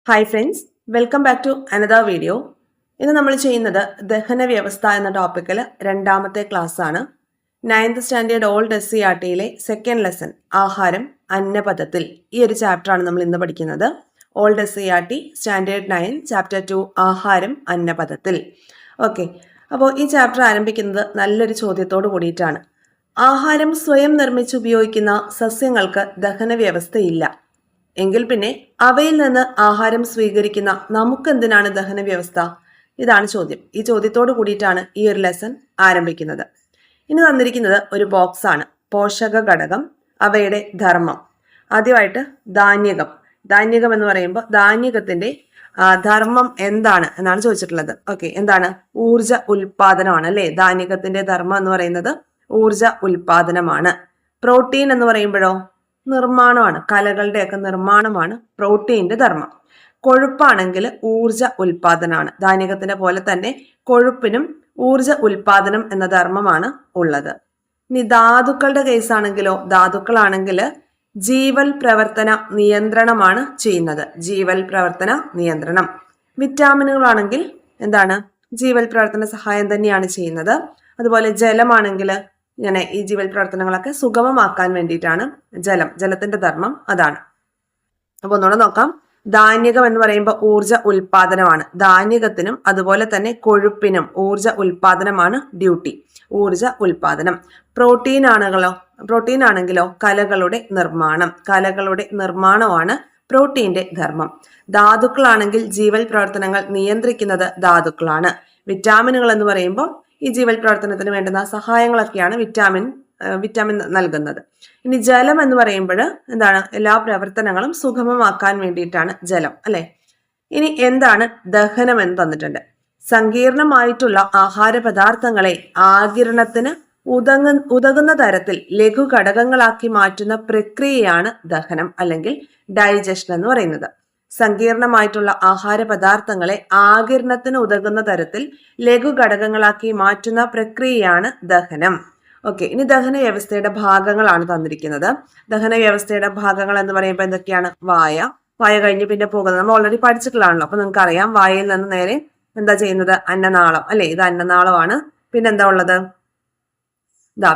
Hi friends, welcome back to another video. ഇന്ന് നമ്മൾ ചെയ്യുന്നത് ദഹന വ്യവസ്ഥ എന്ന ടോപ്പിക്കിൽ രണ്ടാമത്തെ ക്ലാസ് ആണ്. 9th സ്റ്റാൻഡേർഡ് ഓൾഡ് SCERTയിലെ സെക്കൻഡ് ലെസൺ ആഹാരം അന്നപഥത്തിൽ, ഈ ഒരു ചാപ്റ്ററാണ് നമ്മൾ ഇന്ന് പഠിക്കുന്നത്. ഓൾഡ് SCERT സ്റ്റാൻഡേർഡ് 9 ചാപ്റ്റർ 2 ആഹാരം അന്നപഥത്തിൽ. ഓക്കെ, അപ്പോൾ ഈ ചാപ്റ്റർ ആരംഭിക്കുന്നത് നല്ലൊരു ചോദ്യത്തോട് കൂടിയിട്ടാണ്. ആഹാരം സ്വയം നിർമ്മിച്ചുപയോഗിക്കുന്ന സസ്യങ്ങൾക്ക് ദഹന വ്യവസ്ഥയില്ല എങ്കിൽ പിന്നെ അവയിൽ നിന്ന് ആഹാരം സ്വീകരിക്കുന്ന നമുക്കെന്തിനാണ് ദഹന വ്യവസ്ഥ? ഇതാണ് ചോദ്യം. ഈ ചോദ്യത്തോട് കൂടിയിട്ടാണ് ഈ ഒരു ലെസൺ ആരംഭിക്കുന്നത്. ഇനി തന്നിരിക്കുന്നത് ഒരു ബോക്സ് ആണ്. പോഷക ഘടകം, അവയുടെ ധർമ്മം. ആദ്യമായിട്ട് ധാന്യകം. ധാന്യകം എന്ന് പറയുമ്പോൾ ധാന്യകത്തിന്റെ ധർമ്മം എന്താണ് എന്നാണ് ചോദിച്ചിട്ടുള്ളത്. ഓക്കെ, എന്താണ്? ഊർജ ഉൽപാദനമാണ് അല്ലെ. ധാന്യകത്തിന്റെ ധർമ്മം എന്ന് പറയുന്നത് ഊർജ ഉൽപാദനമാണ്. പ്രോട്ടീൻ എന്ന് പറയുമ്പോഴോ നിർമ്മാണമാണ്. കലകളുടെയൊക്കെ നിർമ്മാണമാണ് പ്രോട്ടീന്റെ ധർമ്മം. കൊഴുപ്പാണെങ്കിൽ ഊർജ ഉൽപാദനമാണ്. ധാന്യകത്തിന്റെ പോലെ തന്നെ കൊഴുപ്പിനും ഊർജ ഉൽപാദനം എന്ന ധർമ്മമാണ് ഉള്ളത്. ഇനി ധാതുക്കളുടെ കേസാണെങ്കിലോ, ധാതുക്കളാണെങ്കിൽ ജീവൽ പ്രവർത്തന നിയന്ത്രണമാണ് ചെയ്യുന്നത്. ജീവൽ പ്രവർത്തന നിയന്ത്രണം. വിറ്റാമിനുകളാണെങ്കിൽ എന്താണ്? ജീവൽ പ്രവർത്തന സഹായം തന്നെയാണ് ചെയ്യുന്നത്. അതുപോലെ ജലമാണെങ്കിൽ ഇങ്ങനെ ഈ ജീവൽ പ്രവർത്തനങ്ങളൊക്കെ സുഗമമാക്കാൻ വേണ്ടിയിട്ടാണ് ജലത്തിന്റെ ധർമ്മം അതാണ്. അപ്പൊ ഒന്നുകൂടെ നോക്കാം. ധാന്യകം എന്ന് പറയുമ്പോൾ ഊർജ ഉൽപാദനമാണ്. ധാന്യകത്തിനും അതുപോലെ തന്നെ കൊഴുപ്പിനും ഊർജ ഉൽപാദനമാണ് ഡ്യൂട്ടി. ഊർജ ഉൽപാദനം. പ്രോട്ടീൻ ആണെങ്കിലോ കലകളുടെ നിർമ്മാണം. കലകളുടെ നിർമ്മാണമാണ് പ്രോട്ടീന്റെ ധർമ്മം. ധാതുക്കളാണെങ്കിൽ ജീവൽ പ്രവർത്തനങ്ങൾ നിയന്ത്രിക്കുന്നത് ധാതുക്കളാണ്. വിറ്റാമിനുകൾ എന്ന് പറയുമ്പോൾ ഈ ജീവൽ പ്രവർത്തനത്തിന് വേണ്ടുന്ന സഹായങ്ങളൊക്കെയാണ് വിറ്റാമിൻ നൽകുന്നത്. ഇനി ജലം എന്ന് പറയുമ്പോൾ എന്താണ്? എല്ലാ പ്രവർത്തനങ്ങളും സുഗമമാക്കാൻ വേണ്ടിയിട്ടാണ് ജലം അല്ലെ. ഇനി എന്താണ് ദഹനം എന്ന് തന്നിട്ടുണ്ട്. സങ്കീർണമായിട്ടുള്ള ആഹാര പദാർത്ഥങ്ങളെ ആഗിരണത്തിന് ഉതകുന്ന തരത്തിൽ ലഘു ഘടകങ്ങളാക്കി മാറ്റുന്ന പ്രക്രിയയാണ് ദഹനം അല്ലെങ്കിൽ ഡൈജഷൻ എന്ന് പറയുന്നത്. സങ്കീർണമായിട്ടുള്ള ആഹാര പദാർത്ഥങ്ങളെ ആഗിരണത്തിന് ഉതകുന്ന തരത്തിൽ ലഘു ഘടകങ്ങളാക്കി മാറ്റുന്ന പ്രക്രിയയാണ് ദഹനം. ഓക്കെ, ഇനി ദഹന വ്യവസ്ഥയുടെ ഭാഗങ്ങളാണ് തന്നിരിക്കുന്നത്. ദഹന വ്യവസ്ഥയുടെ ഭാഗങ്ങൾ എന്ന് പറയുമ്പോൾ എന്തൊക്കെയാണ്? വായ കഴിഞ്ഞ് പിന്നെ പോകുന്നത് നമ്മൾ ഓൾറെഡി പഠിച്ചിട്ടുള്ളതാണല്ലോ. അപ്പൊ നിങ്ങൾക്ക് അറിയാം, വായയിൽ നിന്ന് നേരെ എന്താ ചെയ്യുന്നത്? അന്നനാളം അല്ലെ. ഇത് അന്നനാളമാണ്. പിന്നെന്താ ഉള്ളത്?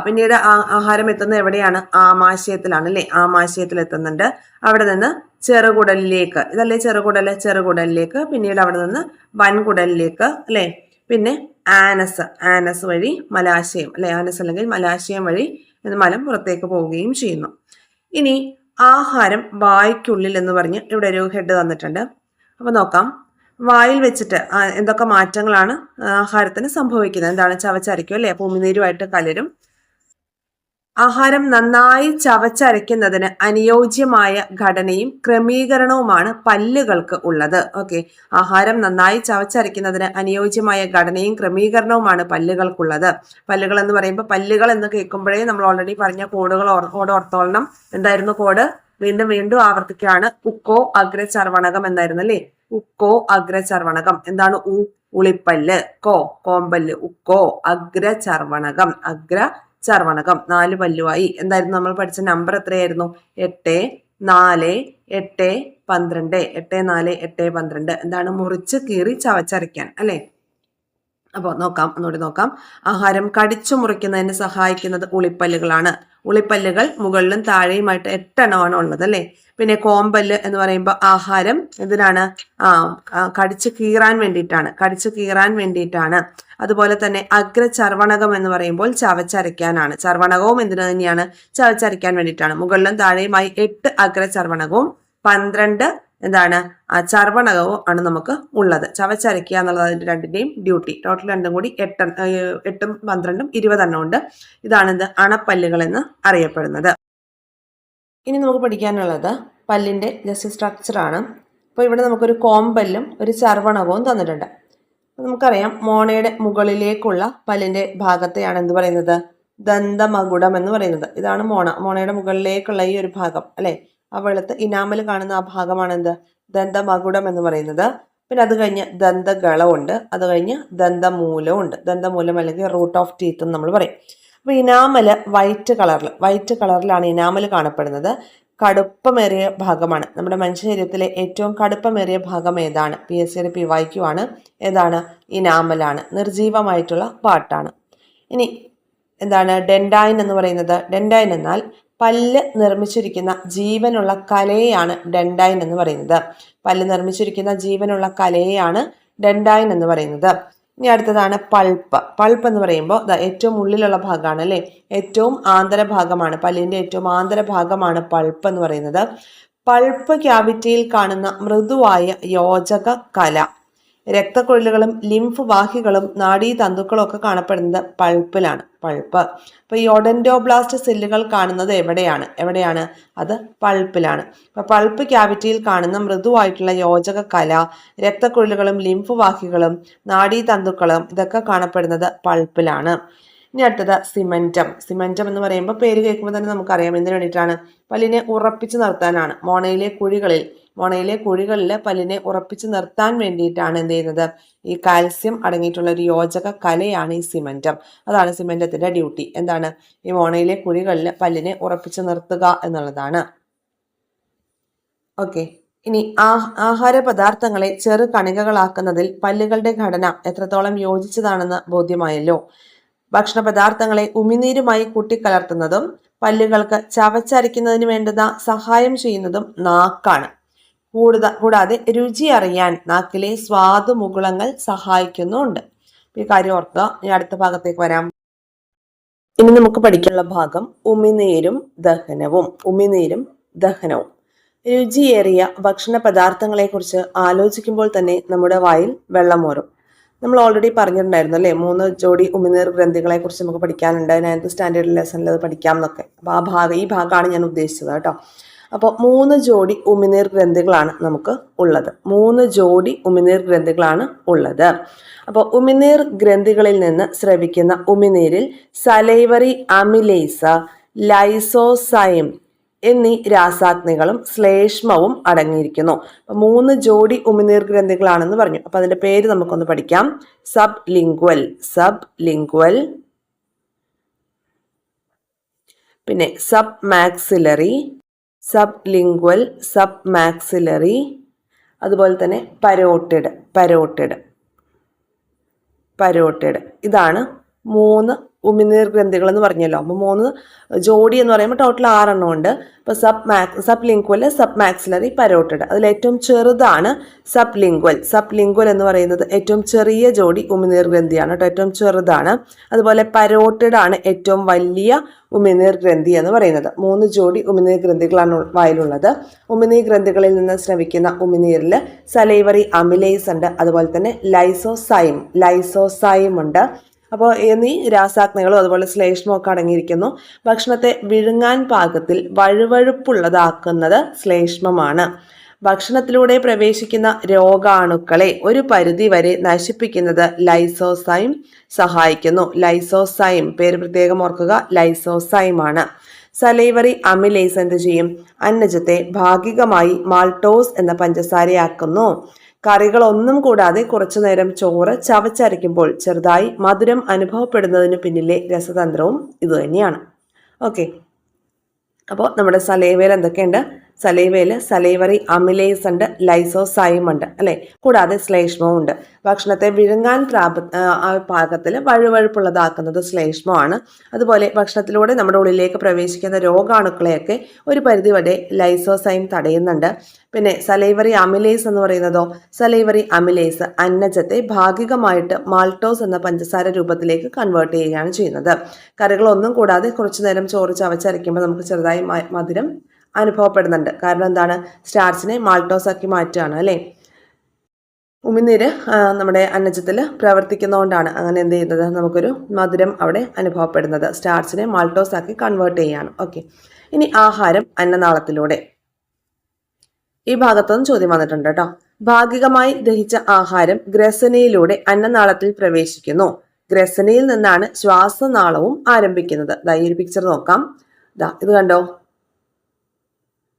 പിന്നീട് ആഹാരം എത്തുന്നത് എവിടെയാണ്? ആമാശയത്തിലാണ് അല്ലെ. ആമാശയത്തിൽ എത്തുന്നുണ്ട്. അവിടെ നിന്ന് ചെറുകുടലിലേക്ക്, ഇതല്ലേ ചെറുകുടലിലേക്ക്, പിന്നീട് അവിടെ നിന്ന് വൻകുടലിലേക്ക് അല്ലെ. പിന്നെ ആനസ് വഴി മലാശയം അല്ലെ. ആനസ് അല്ലെങ്കിൽ മലാശയം വഴി മലം പുറത്തേക്ക് പോവുകയും ചെയ്യുന്നു. ഇനി ആഹാരം വായ്ക്കുള്ളിൽ എന്ന് പറഞ്ഞ് ഇവിടെ ഒരു ഹെഡ് തന്നിട്ടുണ്ട്. അപ്പൊ നോക്കാം. വായിൽ വെച്ചിട്ട് എന്തൊക്കെ മാറ്റങ്ങളാണ് ആഹാരത്തിന് സംഭവിക്കുന്നത്? എന്താണ്? ചവച്ചരയ്ക്കും അല്ലെ. ഉമിനീരുമായിട്ട് കലരും. ആഹാരം നന്നായി ചവച്ചരയ്ക്കുന്നതിന് അനുയോജ്യമായ ഘടനയും ക്രമീകരണവുമാണ് പല്ലുകൾക്ക് ഉള്ളത്. ഓക്കെ, ആഹാരം നന്നായി ചവച്ചരയ്ക്കുന്നതിന് അനുയോജ്യമായ ഘടനയും ക്രമീകരണവുമാണ് പല്ലുകൾക്കുള്ളത്. പല്ലുകൾ എന്ന് പറയുമ്പോൾ പല്ലുകൾ എന്ന് കേൾക്കുമ്പോഴേ നമ്മൾ ഓൾറെഡി പറഞ്ഞ കോഡ് ഓർത്തോളണം. എന്തായിരുന്നു കോഡ്? വീണ്ടും ആവർത്തിക്കുകയാണ്. ഉക്കോ അഗ്രചർവണകം എന്നായിരുന്നു അല്ലേ. ഉക്കോ അഗ്രചർവണകം. എന്താണ്? ഉളിപ്പല്ല്. കോമ്പല്ല്. ഉക്കോ അഗ്രചർവണകം. ചർവണകം. 4 പല്ലുവായി. എന്തായിരുന്നു നമ്മൾ പഠിച്ച നമ്പർ? എത്രയായിരുന്നു? 8, 4, 8, 12. 8, 4, 8, 12. എന്താണ്? മുറിച്ച് കീറി ചവച്ചരയ്ക്കാൻ അല്ലെ. അപ്പോൾ ഒന്നുകൂടി നോക്കാം. ആഹാരം കടിച്ചു മുറിക്കുന്നതിന് സഹായിക്കുന്നത് ഉളിപ്പല്ലുകളാണ്. ഉളിപ്പല്ലുകൾ മുകളിലും താഴെയുമായിട്ട് 8 എണ്ണമാണ് ഉള്ളത് അല്ലെ. പിന്നെ കോമ്പല്ല് എന്ന് പറയുമ്പോൾ ആഹാരം എന്തിനാണ്? കടിച്ചു കീറാൻ വേണ്ടിയിട്ടാണ്. അതുപോലെ തന്നെ അഗ്രചർവണകം എന്ന് പറയുമ്പോൾ ചവച്ചരയ്ക്കാനാണ്. ചർവണകവും എന്തിനു തന്നെയാണ്? ചവച്ചരയ്ക്കാൻ വേണ്ടിയിട്ടാണ്. മുകളിലും താഴെയുമായി 8 അഗ്രചർവണകവും 12 എന്താണ്? ചർവണകവും ആണ് നമുക്ക് ഉള്ളത്. ചവച്ചരയ്ക്കുക എന്നുള്ളത് അതിന്റെ രണ്ടിന്റെയും ഡ്യൂട്ടി. ടോട്ടൽ രണ്ടും കൂടി 8ഉം 12ഉം 20 എണ്ണം ഉണ്ട്. ഇതാണ് അണപ്പല്ലുകൾ എന്ന് അറിയപ്പെടുന്നത്. ഇനി നമുക്ക് പഠിക്കാനുള്ളത് പല്ലിന്റെ ജസ്റ്റ് സ്ട്രക്ചറാണ്. അപ്പോൾ ഇവിടെ നമുക്കൊരു കോമ്പല്ലും ഒരു ചർവണകവും തന്നിട്ടുണ്ട്. നമുക്കറിയാം, മോണയുടെ മുകളിലേക്കുള്ള പല്ലിന്റെ ഭാഗത്തെയാണ് എന്ത് പറയുന്നത്? ദന്തമകുടം എന്ന് പറയുന്നത്. ഇതാണ് മോണയുടെ മുകളിലേക്കുള്ള ഈ ഒരു ഭാഗം അല്ലെ. ആ വെളുത്ത് ഇനാമൽ കാണുന്ന ആ ഭാഗമാണ് എന്ത്? ദന്തമകുടം എന്ന് പറയുന്നത്. പിന്നെ അത് കഴിഞ്ഞ് ദന്തഗളമുണ്ട്. അത് കഴിഞ്ഞ് ദന്തമൂലമുണ്ട്. ദന്തമൂലം അല്ലെങ്കിൽ റൂട്ട് ഓഫ് ടീത്ത് എന്ന് നമ്മൾ പറയും. അപ്പോൾ ഇനാമല് വൈറ്റ് കളറിലാണ് ഇനാമൽ കാണപ്പെടുന്നത്. കടുപ്പമേറിയ ഭാഗമാണ്. നമ്മുടെ മനുഷ്യ ശരീരത്തിലെ ഏറ്റവും കടുപ്പമേറിയ ഭാഗം ഏതാണ്? PSCയുടെ PYQ ആണ്. ഏതാണ്? ഇനാമലാണ്. നിർജീവമായിട്ടുള്ള പാർട്ടാണ്. ഇനി എന്താണ് ഡെൻഡൈൻ എന്ന് പറയുന്നത്? ഡെൻഡൈൻ എന്നാൽ പല്ല് നിർമ്മിച്ചിരിക്കുന്ന ജീവനുള്ള കലയെയാണ് ഡെൻഡൈൻ എന്ന് പറയുന്നത്. പല്ല് നിർമ്മിച്ചിരിക്കുന്ന ജീവനുള്ള കലയെയാണ് ഡെൻഡൈൻ എന്ന് പറയുന്നത്. ഇനി അടുത്തതാണ് പൾപ്പ്. പൾപ്പ് എന്ന് പറയുമ്പോൾ ഏറ്റവും ഉള്ളിലുള്ള ഭാഗമാണ് അല്ലേ, ഏറ്റവും ആന്തരഭാഗമാണ്, പല്ലിന്റെ ഏറ്റവും ആന്തരഭാഗമാണ് പൾപ്പ് എന്ന് പറയുന്നത്. പൾപ്പ് ക്യാവിറ്റിയിൽ കാണുന്ന മൃദുവായ യോജക കല, രക്തക്കുഴലുകളും ലിംഫ് വാഹികളും നാഡീതന്തുക്കളും ഒക്കെ കാണപ്പെടുന്നത് പൾപ്പിലാണ്. പൾപ്പ്. അപ്പോൾ ഈ ഒഡന്റോബ്ലാസ്റ്റ് സെല്ലുകൾ കാണുന്നത് എവിടെയാണ്? അത് പൾപ്പിലാണ്. അപ്പോൾ പൾപ്പ് ക്യാവിറ്റിയിൽ കാണുന്ന മൃദുവായിട്ടുള്ള യോജക കല, രക്തക്കുഴലുകളും ലിംഫ് വാഹികളും നാഡീതന്തുക്കളും ഇതൊക്കെ കാണപ്പെടുന്നത് പൾപ്പിലാണ്. ഇനി അടുത്തത് സിമന്റം. സിമന്റം എന്ന് പറയുമ്പോൾ പേര് കേൾക്കുമ്പോൾ തന്നെ നമുക്കറിയാം എന്തിനു വേണ്ടിയിട്ടാണ്? പല്ലിനെ ഉറപ്പിച്ചു നിർത്താനാണ്. മോണയിലെ കുഴികളിൽ പല്ലിനെ ഉറപ്പിച്ചു നിർത്താൻ വേണ്ടിയിട്ടാണ് എന്ത് ചെയ്യുന്നത്? ഈ കാൽസ്യം അടങ്ങിയിട്ടുള്ള ഒരു യോജക കലയാണ് ഈ സിമന്റം. അതാണ് സിമന്റത്തിന്റെ ഡ്യൂട്ടി. എന്താണ്? ഈ മോണയിലെ കുഴികളിൽ പല്ലിനെ ഉറപ്പിച്ചു നിർത്തുക എന്നുള്ളതാണ്. ഓക്കെ. ഇനി ആഹാര പദാർത്ഥങ്ങളെ ചെറു കണികകളാക്കുന്നതിൽ പല്ലുകളുടെ ഘടന എത്രത്തോളം യോജിച്ചതാണെന്ന് ബോധ്യമായല്ലോ. ഭക്ഷണ പദാർത്ഥങ്ങളെ ഉമിനീരുമായി കൂട്ടിക്കലർത്തുന്നതും പല്ലുകൾക്ക് ചവച്ചരയ്ക്കുന്നതിന് വേണ്ടുന്ന സഹായം ചെയ്യുന്നതും നാക്കാണ്. കൂടാതെ രുചി അറിയാൻ നാക്കിലെ സ്വാദുമുകുളങ്ങൾ സഹായിക്കുന്നുണ്ട്. ഈ കാര്യം ഓർക്കുക. ഇനി അടുത്ത ഭാഗത്തേക്ക് വരാം. ഇനി നമുക്ക് പഠിക്കാനുള്ള ഭാഗം ഉമിനീരും ദഹനവും. രുചിയേറിയ ഭക്ഷണ പദാർത്ഥങ്ങളെ കുറിച്ച് ആലോചിക്കുമ്പോൾ തന്നെ നമ്മുടെ വായിൽ വെള്ളമൂറും. നമ്മൾ ഓൾറെഡി പറഞ്ഞിട്ടുണ്ടായിരുന്നു അല്ലേ, 3 ജോഡി ഉമിനീർ ഗ്രന്ഥികളെ കുറിച്ച് നമുക്ക് പഠിക്കാനുണ്ട്. 9th സ്റ്റാൻഡേർഡ് ലെസണിൽ അത് പഠിക്കാം എന്നൊക്കെ. അപ്പോൾ ഈ ഭാഗമാണ് ഞാൻ ഉദ്ദേശിച്ചത് കേട്ടോ. അപ്പോൾ 3 ജോഡി ഉമിനീർ ഗ്രന്ഥികളാണ് നമുക്ക് ഉള്ളത്. 3 ജോഡി ഉമിനീർ ഗ്രന്ഥികളാണ് ഉള്ളത്. അപ്പോൾ ഉമിനീർ ഗ്രന്ഥികളിൽ നിന്ന് സ്രവിക്കുന്ന ഉമിനീരിൽ സലൈവറി അമിലേസ്, ലൈസോസൈം എന്നീ രാസാഗ്നികളും ശ്ലേഷ്മവും അടങ്ങിയിരിക്കുന്നു. അപ്പൊ 3 ജോഡി ഉമിനീർ ഗ്രന്ഥികളാണെന്ന് പറഞ്ഞു. അപ്പൊ അതിന്റെ പേര് നമുക്കൊന്ന് പഠിക്കാം. സബ് ലിംഗ്വൽ, പിന്നെ സബ് മാക്സിലറി, അതുപോലെ തന്നെ പരോട്ടിഡ്. ഇതാണ് 3 ഉമിനീർ ഗ്രന്ഥികൾ എന്ന് പറഞ്ഞല്ലോ. അപ്പോൾ 3 ജോഡി എന്ന് പറയുമ്പോൾ ടോട്ടൽ 6 എണ്ണം ഉണ്ട്. അപ്പോൾ sub lingual, sub maxillary, parotid. അതിൽ ഏറ്റവും ചെറുതാണ് സബ് ലിംഗ്വൽ എന്ന് പറയുന്നത് ഏറ്റവും ചെറിയ ജോഡി ഉമിനീർ ഗ്രന്ഥിയാണ് കേട്ടോ, ഏറ്റവും ചെറുതാണ്. അതുപോലെ പരോട്ടിഡ് ആണ് ഏറ്റവും വലിയ ഉമിനീർ ഗ്രന്ഥി എന്ന് പറയുന്നത്. 3 ജോഡി ഉമിനീർ ഗ്രന്ഥികളാണ് വായിലുള്ളത്. ഉമിനീർ ഗ്രന്ഥികളിൽ നിന്ന് സ്രവിക്കുന്ന ഉമിനീരിൽ സലൈവറി അമിലേസ് ഉണ്ട്, അതുപോലെ തന്നെ ലൈസോസൈം ഉണ്ട്. അപ്പോൾ എന്നീ രാസാഗ്നികളും അതുപോലെ ശ്ലേഷ്മവും ഒക്കെ അടങ്ങിയിരിക്കുന്നു. ഭക്ഷണത്തെ വിഴുങ്ങാൻ പാകത്തിൽ വഴുവഴുപ്പുള്ളതാക്കുന്നത് ശ്ലേഷ്മമാണ്. ഭക്ഷണത്തിലൂടെ പ്രവേശിക്കുന്ന രോഗാണുക്കളെ ഒരു പരിധി വരെ നശിപ്പിക്കുന്നത് ലൈസോസൈം സഹായിക്കുന്നു. ലൈസോസൈം പേര് പ്രത്യേകം ഓർക്കുക, ലൈസോസൈം ആണ്. സലൈവറി അമിലേസ് എന്ത് ചെയ്യും? അന്നജത്തെ ഭാഗികമായി മാൾട്ടോസ് എന്ന പഞ്ചസാരയാക്കുന്നു. കറികളൊന്നും കൂടാതെ കുറച്ചു നേരം ചോറ് ചവച്ചരയ്ക്കുമ്പോൾ ചെറുതായി മധുരം അനുഭവപ്പെടുന്നതിന് പിന്നിലെ രസതന്ത്രവും ഇതുതന്നെയാണ്. ഓക്കെ. അപ്പോൾ നമ്മുടെ സലൈവയിൽ എന്തൊക്കെയുണ്ട്? സലൈവറി അമിലേസ് ഉണ്ട്, ലൈസോസൈം ഉണ്ട് അല്ലെ, കൂടാതെ ശ്ലേഷ്മവും ഉണ്ട്. ഭക്ഷണത്തെ വിഴുങ്ങാൻ പാകത്തിൽ വഴുവഴുപ്പുള്ളതാക്കുന്നത് ശ്ലേഷ്മമാണ്. അതുപോലെ ഭക്ഷണത്തിലൂടെ നമ്മുടെ ഉള്ളിലേക്ക് പ്രവേശിക്കുന്ന രോഗാണുക്കളെയൊക്കെ ഒരു പരിധി വരെ ലൈസോസൈം തടയുന്നുണ്ട്. പിന്നെ സലൈവറി അമിലേസ് എന്ന് പറയുന്നതോ, സലൈവറി അമിലേസ് അന്നജത്തെ ഭാഗികമായിട്ട് മാൾട്ടോസ് എന്ന പഞ്ചസാര രൂപത്തിലേക്ക് കൺവേർട്ട് ചെയ്യുകയാണ് ചെയ്യുന്നത്. കറികളൊന്നും കൂടാതെ കുറച്ചു നേരം ചോറ് ചവച്ചരയ്ക്കുമ്പോൾ നമുക്ക് ചെറുതായി മധുരം അനുഭവപ്പെടുന്നുണ്ട്. കാരണം എന്താണ്? സ്റ്റാർച്ചിനെ മാൾട്ടോസ് ആക്കി മാറ്റുകയാണ് അല്ലേ. ഉമിനീര് നമ്മുടെ അന്നജത്തിൽ പ്രവർത്തിക്കുന്നതുകൊണ്ടാണ് അങ്ങനെ എന്ത് ചെയ്യുന്നത്? നമുക്കൊരു മധുരം അവിടെ അനുഭവപ്പെടുന്നത്. സ്റ്റാർച്ചിനെ മാൾട്ടോസ് ആക്കി കൺവേർട്ട് ചെയ്യാണ്. ഓക്കെ. ഇനി ആഹാരം അന്നനാളത്തിലൂടെ. ഈ ഭാഗത്തൊന്നും ചോദ്യം വന്നിട്ടുണ്ട് കേട്ടോ. ഭാഗികമായി ദഹിച്ച ആഹാരം ഗ്രസനിയിലൂടെ അന്നനാളത്തിൽ പ്രവേശിക്കുന്നു. ഗ്രസനിയിൽ നിന്നാണ് ശ്വാസനാളവും ആരംഭിക്കുന്നത്. ഈ ഒരു പിക്ചർ നോക്കാം. ഇത് കണ്ടോ?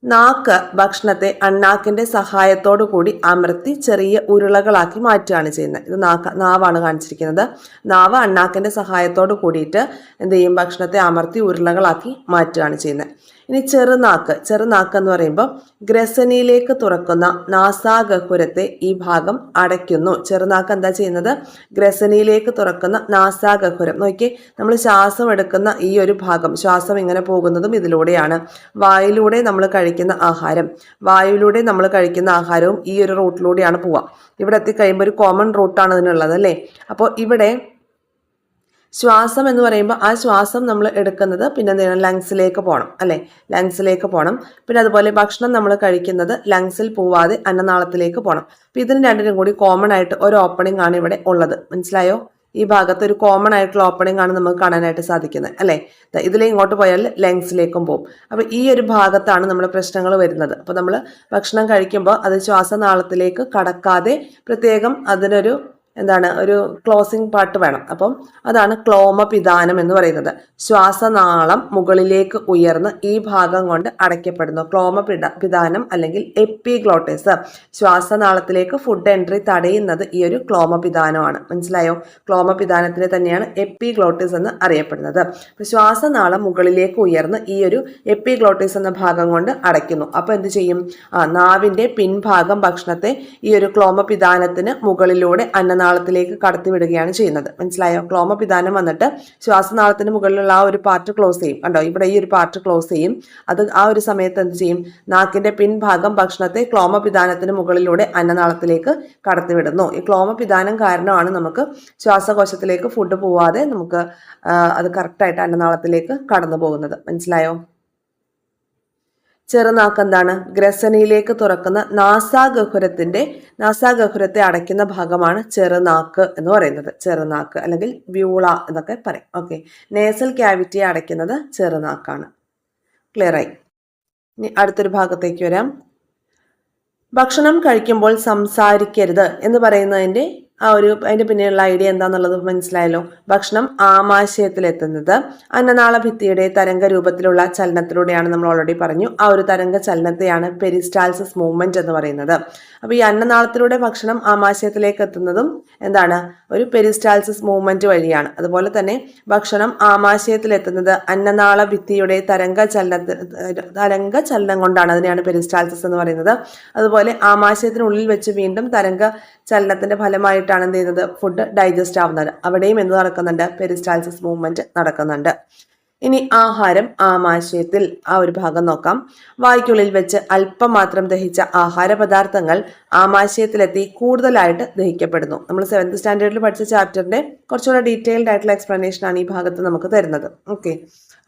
നാക്ക് ഭക്ഷണത്തെ അണ്ണാക്കിന്റെ സഹായത്തോടു കൂടി അമർത്തി ചെറിയ ഉരുളകളാക്കി മാറ്റുകയാണ് ചെയ്യുന്നത്. ഇത് നാവാണ് കാണിച്ചിരിക്കുന്നത്. നാവ് അണ്ണാക്കിന്റെ സഹായത്തോടു കൂടിയിട്ട് എന്ത് ചെയ്യും? ഭക്ഷണത്തെ അമർത്തി ഉരുളകളാക്കി മാറ്റുകയാണ് ചെയ്യുന്നത്. ഇനി ചെറുനാക്ക് എന്ന് പറയുമ്പോൾ ഗ്രസനിയിലേക്ക് തുറക്കുന്ന നാസാഗഹ്വരത്തെ ഈ ഭാഗം അടയ്ക്കുന്നു. ചെറുനാക്ക് എന്താ ചെയ്യുന്നത്? ഗ്രസനിയിലേക്ക് തുറക്കുന്ന നാസാഗഹ്വരം. നോക്കിയേ, നമ്മൾ ശ്വാസം എടുക്കുന്ന ഈ ഒരു ഭാഗം, ശ്വാസം ഇങ്ങനെ പോകുന്നതും ഇതിലൂടെയാണ്. വായിലൂടെ നമ്മൾ കഴിക്കുന്ന ആഹാരവും ഈ ഒരു റൂട്ടിലൂടെയാണ് പോവുക. ഇവിടെ എത്തിക്കഴിയുമ്പോൾ ഒരു കോമൺ റൂട്ടാണ് ഇതിനുള്ളത് അല്ലേ. അപ്പോൾ ഇവിടെ ശ്വാസം എന്ന് പറയുമ്പോൾ ആ ശ്വാസം നമ്മൾ എടുക്കുന്നത് പിന്നെ എന്താണ്, ലങ്സിലേക്ക് പോകണം അല്ലേ, ലങ്സിലേക്ക് പോകണം. പിന്നെ അതുപോലെ ഭക്ഷണം നമ്മൾ കഴിക്കുന്നത് ലങ്സിൽ പോവാതെ അന്നനാളത്തിലേക്ക് പോകണം. അപ്പം ഇതിന് രണ്ടിനും കൂടി കോമൺ ആയിട്ട് ഒരു ഓപ്പണിംഗ് ആണ് ഇവിടെ ഉള്ളത്. മനസ്സിലായോ? ഈ ഭാഗത്ത് ഒരു കോമൺ ആയിട്ടുള്ള ഓപ്പണിംഗ് ആണ് നമുക്ക് കാണാനായിട്ട് സാധിക്കുന്നത് അല്ലേ. ഇതിലെ ഇങ്ങോട്ട് പോയാൽ ലങ്സിലേക്കും പോകും. അപ്പം ഈ ഒരു ഭാഗത്താണ് നമ്മുടെ പ്രശ്നങ്ങൾ വരുന്നത്. അപ്പോൾ നമ്മൾ ഭക്ഷണം കഴിക്കുമ്പോൾ അത് ശ്വാസനാളത്തിലേക്ക് കടക്കാതെ പ്രത്യേകം അതിനൊരു ഒരു ക്ലോസിംഗ് പാർട്ട് വേണം. അപ്പം അതാണ് ക്ലോമപിദാനം എന്ന് പറയുന്നത്. ശ്വാസനാളം മുകളിലേക്ക് ഉയർന്ന് ഈ ഭാഗം കൊണ്ട് അടയ്ക്കപ്പെടുന്നു. ക്ലോമപിദാനം അല്ലെങ്കിൽ എപ്പിഗ്ലോട്ടിസ്. ശ്വാസനാളത്തിലേക്ക് ഫുഡ് എൻട്രി തടയുന്നത് ഈ ഒരു ക്ലോമപിദാനമാണ്. മനസ്സിലായോ? ക്ലോമപിദാനത്തിന് തന്നെയാണ് എപ്പിഗ്ലോട്ടിസ് എന്ന് അറിയപ്പെടുന്നത്. അപ്പോൾ ശ്വാസനാളം മുകളിലേക്ക് ഉയർന്ന് ഈ ഒരു എപ്പിഗ്ലോട്ടിസ് എന്ന ഭാഗം കൊണ്ട് അടയ്ക്കുന്നു. അപ്പോൾ എന്ത് ചെയ്യും? നാവിന്റെ പിൻഭാഗം ഭക്ഷണത്തെ ഈ ഒരു ക്ലോമപിദാനത്തിന് മുകളിലൂടെ നാളത്തിലേക്ക് കടത്തിവിടുകയാണ് ചെയ്യുന്നത്. മനസ്സിലായോ? ക്ലോമപിദാനം വന്നിട്ട് ശ്വാസനാളത്തിന് മുകളിലുള്ള ആ ഒരു പാർട്ട് ക്ലോസ് ചെയ്യും. കണ്ടോ, ഇവിടെ ഈ ഒരു പാർട്ട് ക്ലോസ് ചെയ്യും. അത് ആ ഒരു സമയത്ത് എന്ത് ചെയ്യും? നാക്കിന്റെ പിൻഭാഗം ഭക്ഷണത്തെ ക്ലോമപിദാനത്തിന് മുകളിലൂടെ അന്നനാളത്തിലേക്ക് കടത്തിവിടുന്നു. ഈ ക്ലോമപിദാനം കാരണമാണ് നമുക്ക് ശ്വാസകോശത്തിലേക്ക് ഫുഡ് പോവാതെ നമുക്ക് അത് കറക്റ്റായിട്ട് അന്നനാളത്തിലേക്ക് കടന്നു പോകുന്നത്. മനസ്സിലായോ? ചെറുനാക്ക് എന്താണ്? ഗ്രസനിയിലേക്ക് തുറക്കുന്ന നാസാഗഹ്വരത്തെ അടയ്ക്കുന്ന ഭാഗമാണ് ചെറുനാക്ക് എന്ന് പറയുന്നത്. ചെറുനാക്ക് അല്ലെങ്കിൽ വ്യൂള എന്നൊക്കെ പറയും. ഓക്കെ, നേസൽ ക്യാവിറ്റിയെ അടയ്ക്കുന്നത് ചെറുനാക്കാണ്. ക്ലിയർ ആയി? ഇനി അടുത്തൊരു ഭാഗത്തേക്ക് വരാം. ഭക്ഷണം കഴിക്കുമ്പോൾ സംസാരിക്കരുത് എന്ന് പറയുന്നതിൻ്റെ അതിൻ്റെ പിന്നെയുള്ള ഐഡിയ എന്താണെന്നുള്ളത് മനസ്സിലായല്ലോ. ഭക്ഷണം ആമാശയത്തിലെത്തുന്നത് അന്നനാള ഭിത്തിയുടെ തരംഗ രൂപത്തിലുള്ള ചലനത്തിലൂടെയാണ്. നമ്മൾ ഓൾറെഡി പറഞ്ഞു. ആ ഒരു തരംഗ ചലനത്തെയാണ് പെരിസ്റ്റാൾസിസ് മൂവ്മെന്റ് എന്ന് പറയുന്നത്. അപ്പോൾ ഈ അന്നനാളത്തിലൂടെ ഭക്ഷണം ആമാശയത്തിലേക്ക് എത്തുന്നതും ഒരു പെരിസ്റ്റാൾസിസ് മൂവ്മെന്റ് വഴിയാണ്. അതുപോലെ തന്നെ ഭക്ഷണം ആമാശയത്തിലെത്തുന്നത് അന്നനാള ഭിത്തിയുടെ തരംഗ ചലനം കൊണ്ടാണ്. അതിനെയാണ് പെരിസ്റ്റാൾസിസ് എന്ന് പറയുന്നത്. അതുപോലെ ആമാശയത്തിനുള്ളിൽ വെച്ച് വീണ്ടും തരംഗ ചലനത്തിന്റെ ഫലമായിട്ട് എന്ത് ചെയ്യുന്നത്? ഫുഡ് ഡൈജസ്റ്റ് ആവുന്നത്. അവിടെയും എന്ത് നടക്കുന്നുണ്ട്? പെരിസ്റ്റാൾസിസ് മൂവ്മെന്റ് നടക്കുന്നുണ്ട്. ഇനി ആഹാരം ആമാശയത്തിൽ, ആ ഒരു ഭാഗം നോക്കാം. വായ്ക്കുള്ളിൽ വെച്ച് അല്പം മാത്രം ദഹിച്ച ആഹാര പദാർത്ഥങ്ങൾ ആമാശയത്തിലെത്തി കൂടുതലായിട്ട് ദഹിക്കപ്പെടുന്നു. നമ്മൾ 7th സ്റ്റാൻഡേർഡിൽ പഠിച്ച ചാപ്റ്ററിന്റെ കുറച്ചുകൂടെ ഡീറ്റെയിൽഡ് ആയിട്ടുള്ള എക്സ്പ്ലനേഷൻ ആണ് ഈ ഭാഗത്ത് നമുക്ക് തരുന്നത്. ഓക്കെ,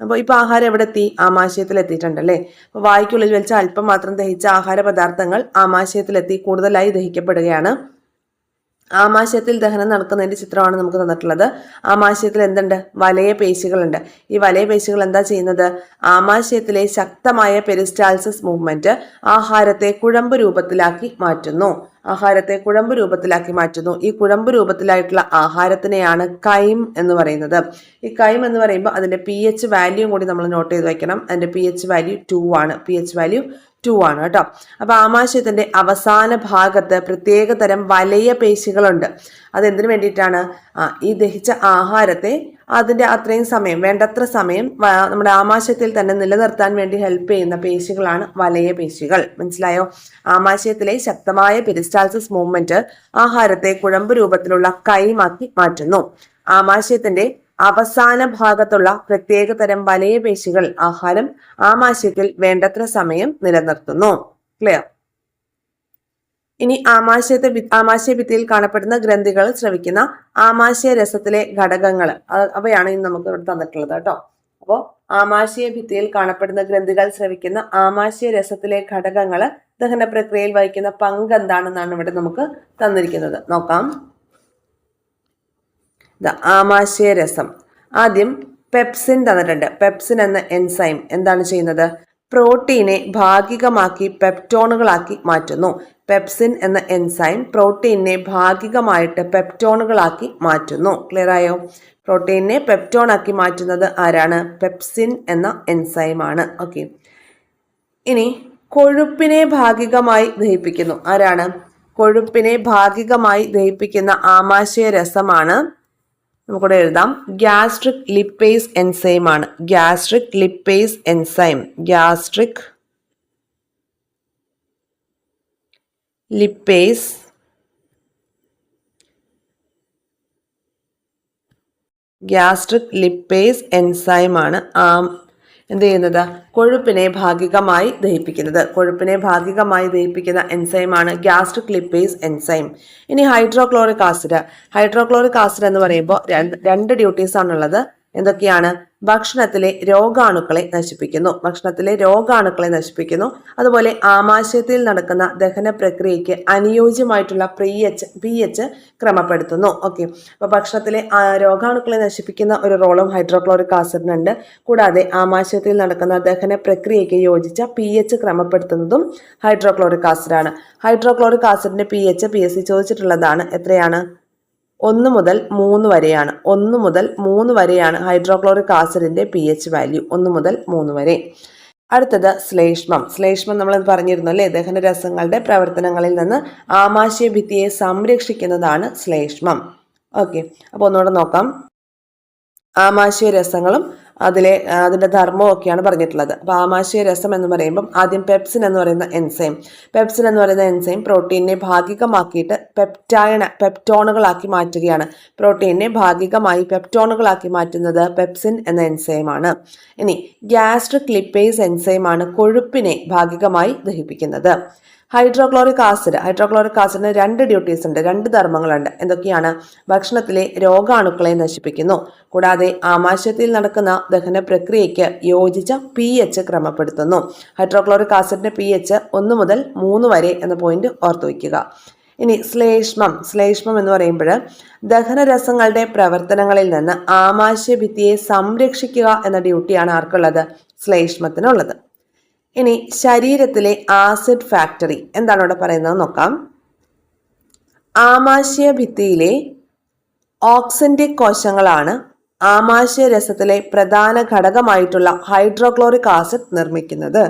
അപ്പോൾ ഇപ്പോൾ ആഹാരം എവിടെ എത്തി? ആമാശയത്തിൽ എത്തിയിട്ടുണ്ടല്ലേ. അപ്പോൾ വായ്ക്കുള്ളിൽ വെച്ച് അല്പം മാത്രം ദഹിച്ച ആഹാര പദാർത്ഥങ്ങൾ ആമാശയത്തിലെത്തി കൂടുതലായി ദഹിക്കപ്പെടുകയാണ്. ആമാശയത്തിൽ ദഹനം നടക്കുന്നതിന്റെ ചിത്രമാണ് നമുക്ക് തന്നിട്ടുള്ളത്. ആമാശയത്തിൽ എന്തുണ്ട്? വലയ പേശികളുണ്ട്. ഈ വലയ പേശികൾ എന്താ ചെയ്യുന്നത്? ആമാശയത്തിലെ ശക്തമായ പെരിസ്റ്റാൾസിസ് മൂവ്മെന്റ് ആഹാരത്തെ കുഴമ്പ് രൂപത്തിലാക്കി മാറ്റുന്നു. ഈ കുഴമ്പ് രൂപത്തിലായിട്ടുള്ള ആഹാരത്തിനെയാണ് കൈം എന്ന് പറയുന്നത്. ഈ കൈം എന്ന് പറയുമ്പോൾ അതിന്റെ pH വാല്യൂ കൂടി നമ്മൾ നോട്ട് ചെയ്ത് വെക്കണം. അതിന്റെ pH വാല്യൂ 2 ആണ്. കേട്ടോ. അപ്പൊ ആമാശയത്തിന്റെ അവസാന ഭാഗത്ത് പ്രത്യേക തരം വലയ പേശികളുണ്ട്. അതെന്തിനു വേണ്ടിയിട്ടാണ്? ഈ ദഹിച്ച ആഹാരത്തെ അതിന്റെ അത്രയും സമയം, വേണ്ടത്ര സമയം നമ്മുടെ ആമാശയത്തിൽ തന്നെ നിലനിർത്താൻ വേണ്ടി ഹെൽപ്പ് ചെയ്യുന്ന പേശികളാണ് വലയ പേശികൾ. മനസ്സിലായോ? ആമാശയത്തിലെ ശക്തമായ പെരിസ്റ്റാൾസിസ് മൂവ്മെന്റ് ആഹാരത്തെ കുഴമ്പ് രൂപത്തിലുള്ള കൈമാക്കി മാറ്റുന്നു. ആമാശയത്തിന്റെ അവസാന ഭാഗത്തുള്ള പ്രത്യേക തരം വലയ പേശികൾ ആഹാരം ആമാശയത്തിൽ വേണ്ടത്ര സമയം നിലനിർത്തുന്നു. ക്ലിയർ? ഇനി ആമാശയ ഭിത്തിയിൽ കാണപ്പെടുന്ന ഗ്രന്ഥികൾ സ്രവിക്കുന്ന ആമാശയ രസത്തിലെ ഘടകങ്ങൾ, അവയാണ് ഇനി നമുക്ക് ഇവിടെ തന്നിട്ടുള്ളത് കേട്ടോ. അപ്പോൾ ആമാശയ ഭിത്തിയിൽ കാണപ്പെടുന്ന ഗ്രന്ഥികൾ സ്രവിക്കുന്ന ആമാശയ രസത്തിലെ ഘടകങ്ങൾ ദഹന പ്രക്രിയയിൽ വഹിക്കുന്ന പങ്ക് എന്താണെന്നാണ് ഇവിടെ നമുക്ക് തന്നിരിക്കുന്നത്. നോക്കാം. ആമാശയ രസം. ആദ്യം പെപ്സിൻ തന്നിട്ടുണ്ട്. പെപ്സിൻ എന്ന എൻസൈം എന്താണ് ചെയ്യുന്നത്? പ്രോട്ടീനെ ഭാഗികമാക്കി പെപ്റ്റോണുകളാക്കി മാറ്റുന്നു. പെപ്സിൻ എന്ന എൻസൈം പ്രോട്ടീനെ ഭാഗികമായിട്ട് പെപ്റ്റോണുകളാക്കി മാറ്റുന്നു. ക്ലിയർ ആയോ? പ്രോട്ടീനെ പെപ്റ്റോൺ ആക്കി മാറ്റുന്നത് ആരാണ്? പെപ്സിൻ എന്ന എൻസൈം ആണ്. ഓക്കെ, ഇനി കൊഴുപ്പിനെ ഭാഗികമായി ദഹിപ്പിക്കുന്നു. ആരാണ്? കൊഴുപ്പിനെ ഭാഗികമായി ദഹിപ്പിക്കുന്ന ആമാശയ രസമാണ് നമുക്കിവിടെ എഴുതാം. ഗ്യാസ്ട്രിക് ലിപ്പേസ് എൻസൈം ആണ്. Gastric lipase enzyme. Gastric lipase enzyme ആണ് എന്ത് ചെയ്യുന്നത്? കൊഴുപ്പിനെ ഭാഗികമായി ദഹിപ്പിക്കുന്ന എൻസൈമാണ് ഗ്യാസ്ട്രിക് ലിപ്പേസ് എൻസൈം. ഇനി ഹൈഡ്രോക്ലോറിക് ആസിഡ് എന്ന് പറയുമ്പോൾ രണ്ട് ഡ്യൂട്ടീസ് ആണുള്ളത്. എന്തൊക്കെയാണ്? ഭക്ഷണത്തിലെ രോഗാണുക്കളെ നശിപ്പിക്കുന്നു. അതുപോലെ ആമാശയത്തിൽ നടക്കുന്ന ദഹന പ്രക്രിയയ്ക്ക് അനുയോജ്യമായിട്ടുള്ള pH ക്രമപ്പെടുത്തുന്നു. ഓക്കെ, അപ്പൊ ഭക്ഷണത്തിലെ രോഗാണുക്കളെ നശിപ്പിക്കുന്ന ഒരു റോളും ഹൈഡ്രോക്ലോറിക് ആസിഡിനുണ്ട്. കൂടാതെ ആമാശയത്തിൽ നടക്കുന്ന ദഹന പ്രക്രിയയ്ക്ക് യോജിച്ച pH ക്രമപ്പെടുത്തുന്നതും ഹൈഡ്രോക്ലോറിക് ആസിഡാണ്. ഹൈഡ്രോക്ലോറിക് ആസിഡിന്റെ pH PSC ചോദിച്ചിട്ടുള്ളതാണ്. എത്രയാണ്? 1 മുതൽ 3 വരെയാണ്. 1 മുതൽ 3 വരെയാണ് ഹൈഡ്രോക്ലോറിക് ആസിഡിന്റെ pH വാല്യൂ. 1 മുതൽ 3 വരെ. അടുത്തത് ശ്ലേഷ്മം നമ്മൾ പറഞ്ഞിരുന്നു അല്ലേ? ദഹനരസങ്ങളുടെ പ്രവർത്തനങ്ങളിൽ നിന്ന് ആമാശയ ഭിത്തിയെ സംരക്ഷിക്കുന്നതാണ് ശ്ലേഷ്മം. ഓക്കെ, അപ്പോൾ ഒന്നുകൂടെ നോക്കാം. ആമാശയ രസങ്ങളും അതിന്റെ ധർമ്മവും ഒക്കെയാണ് പറഞ്ഞിട്ടുള്ളത്. അപ്പൊ ആമാശയ രസം എന്ന് പറയുമ്പോൾ ആദ്യം പെപ്സിൻ എന്ന് പറയുന്ന എൻസൈം പ്രോട്ടീനെ ഭാഗികമാക്കിയിട്ട് പെപ്റ്റോണുകളാക്കി മാറ്റുകയാണ്. പ്രോട്ടീനെ ഭാഗികമായി പെപ്റ്റോണുകളാക്കി മാറ്റുന്നത് പെപ്സിൻ എന്ന എൻസൈമാണ്. ഇനി ഗ്യാസ്ട്രിക് ലിപ്പേസ് എൻസൈം ആണ് കൊഴുപ്പിനെ ഭാഗികമായി ദഹിപ്പിക്കുന്നത്. ഹൈഡ്രോക്ലോറിക് ആസിഡിന് 2 ഡ്യൂട്ടീസ് ഉണ്ട്, 2 ധർമ്മങ്ങളുണ്ട്. എന്തൊക്കെയാണ്? ഭക്ഷണത്തിലെ രോഗാണുക്കളെ നശിപ്പിക്കുന്നു. കൂടാതെ ആമാശയത്തിൽ നടക്കുന്ന ദഹന പ്രക്രിയയ്ക്ക് യോജിച്ച pH ക്രമപ്പെടുത്തുന്നു. ഹൈഡ്രോക്ലോറിക് ആസിഡിന്റെ pH 1 മുതൽ 3 വരെ എന്ന പോയിന്റ് ഓർത്തു വയ്ക്കുക. ഇനി ശ്ലേഷ്മം എന്ന് പറയുമ്പോൾ ദഹനരസങ്ങളുടെ പ്രവർത്തനങ്ങളിൽ നിന്ന് ആമാശയ ഭിത്തിയെ സംരക്ഷിക്കുക എന്ന ഡ്യൂട്ടിയാണ് ആർക്കുള്ളത്? ശ്ലേഷ്മത്തിനുള്ളത്. ഇനി ശരീരത്തിലെ ആസിഡ് ഫാക്ടറി എന്താണ് ഇവിടെ പറയുന്നത് നോക്കാം. ആമാശയ ഭിത്തിയിലെ ഓക്സന്റിക് കോശങ്ങളാണ് ആമാശയ രസത്തിലെ പ്രധാന ഘടകമായിട്ടുള്ള ഹൈഡ്രോക്ലോറിക് ആസിഡ് നിർമ്മിക്കുന്നത്.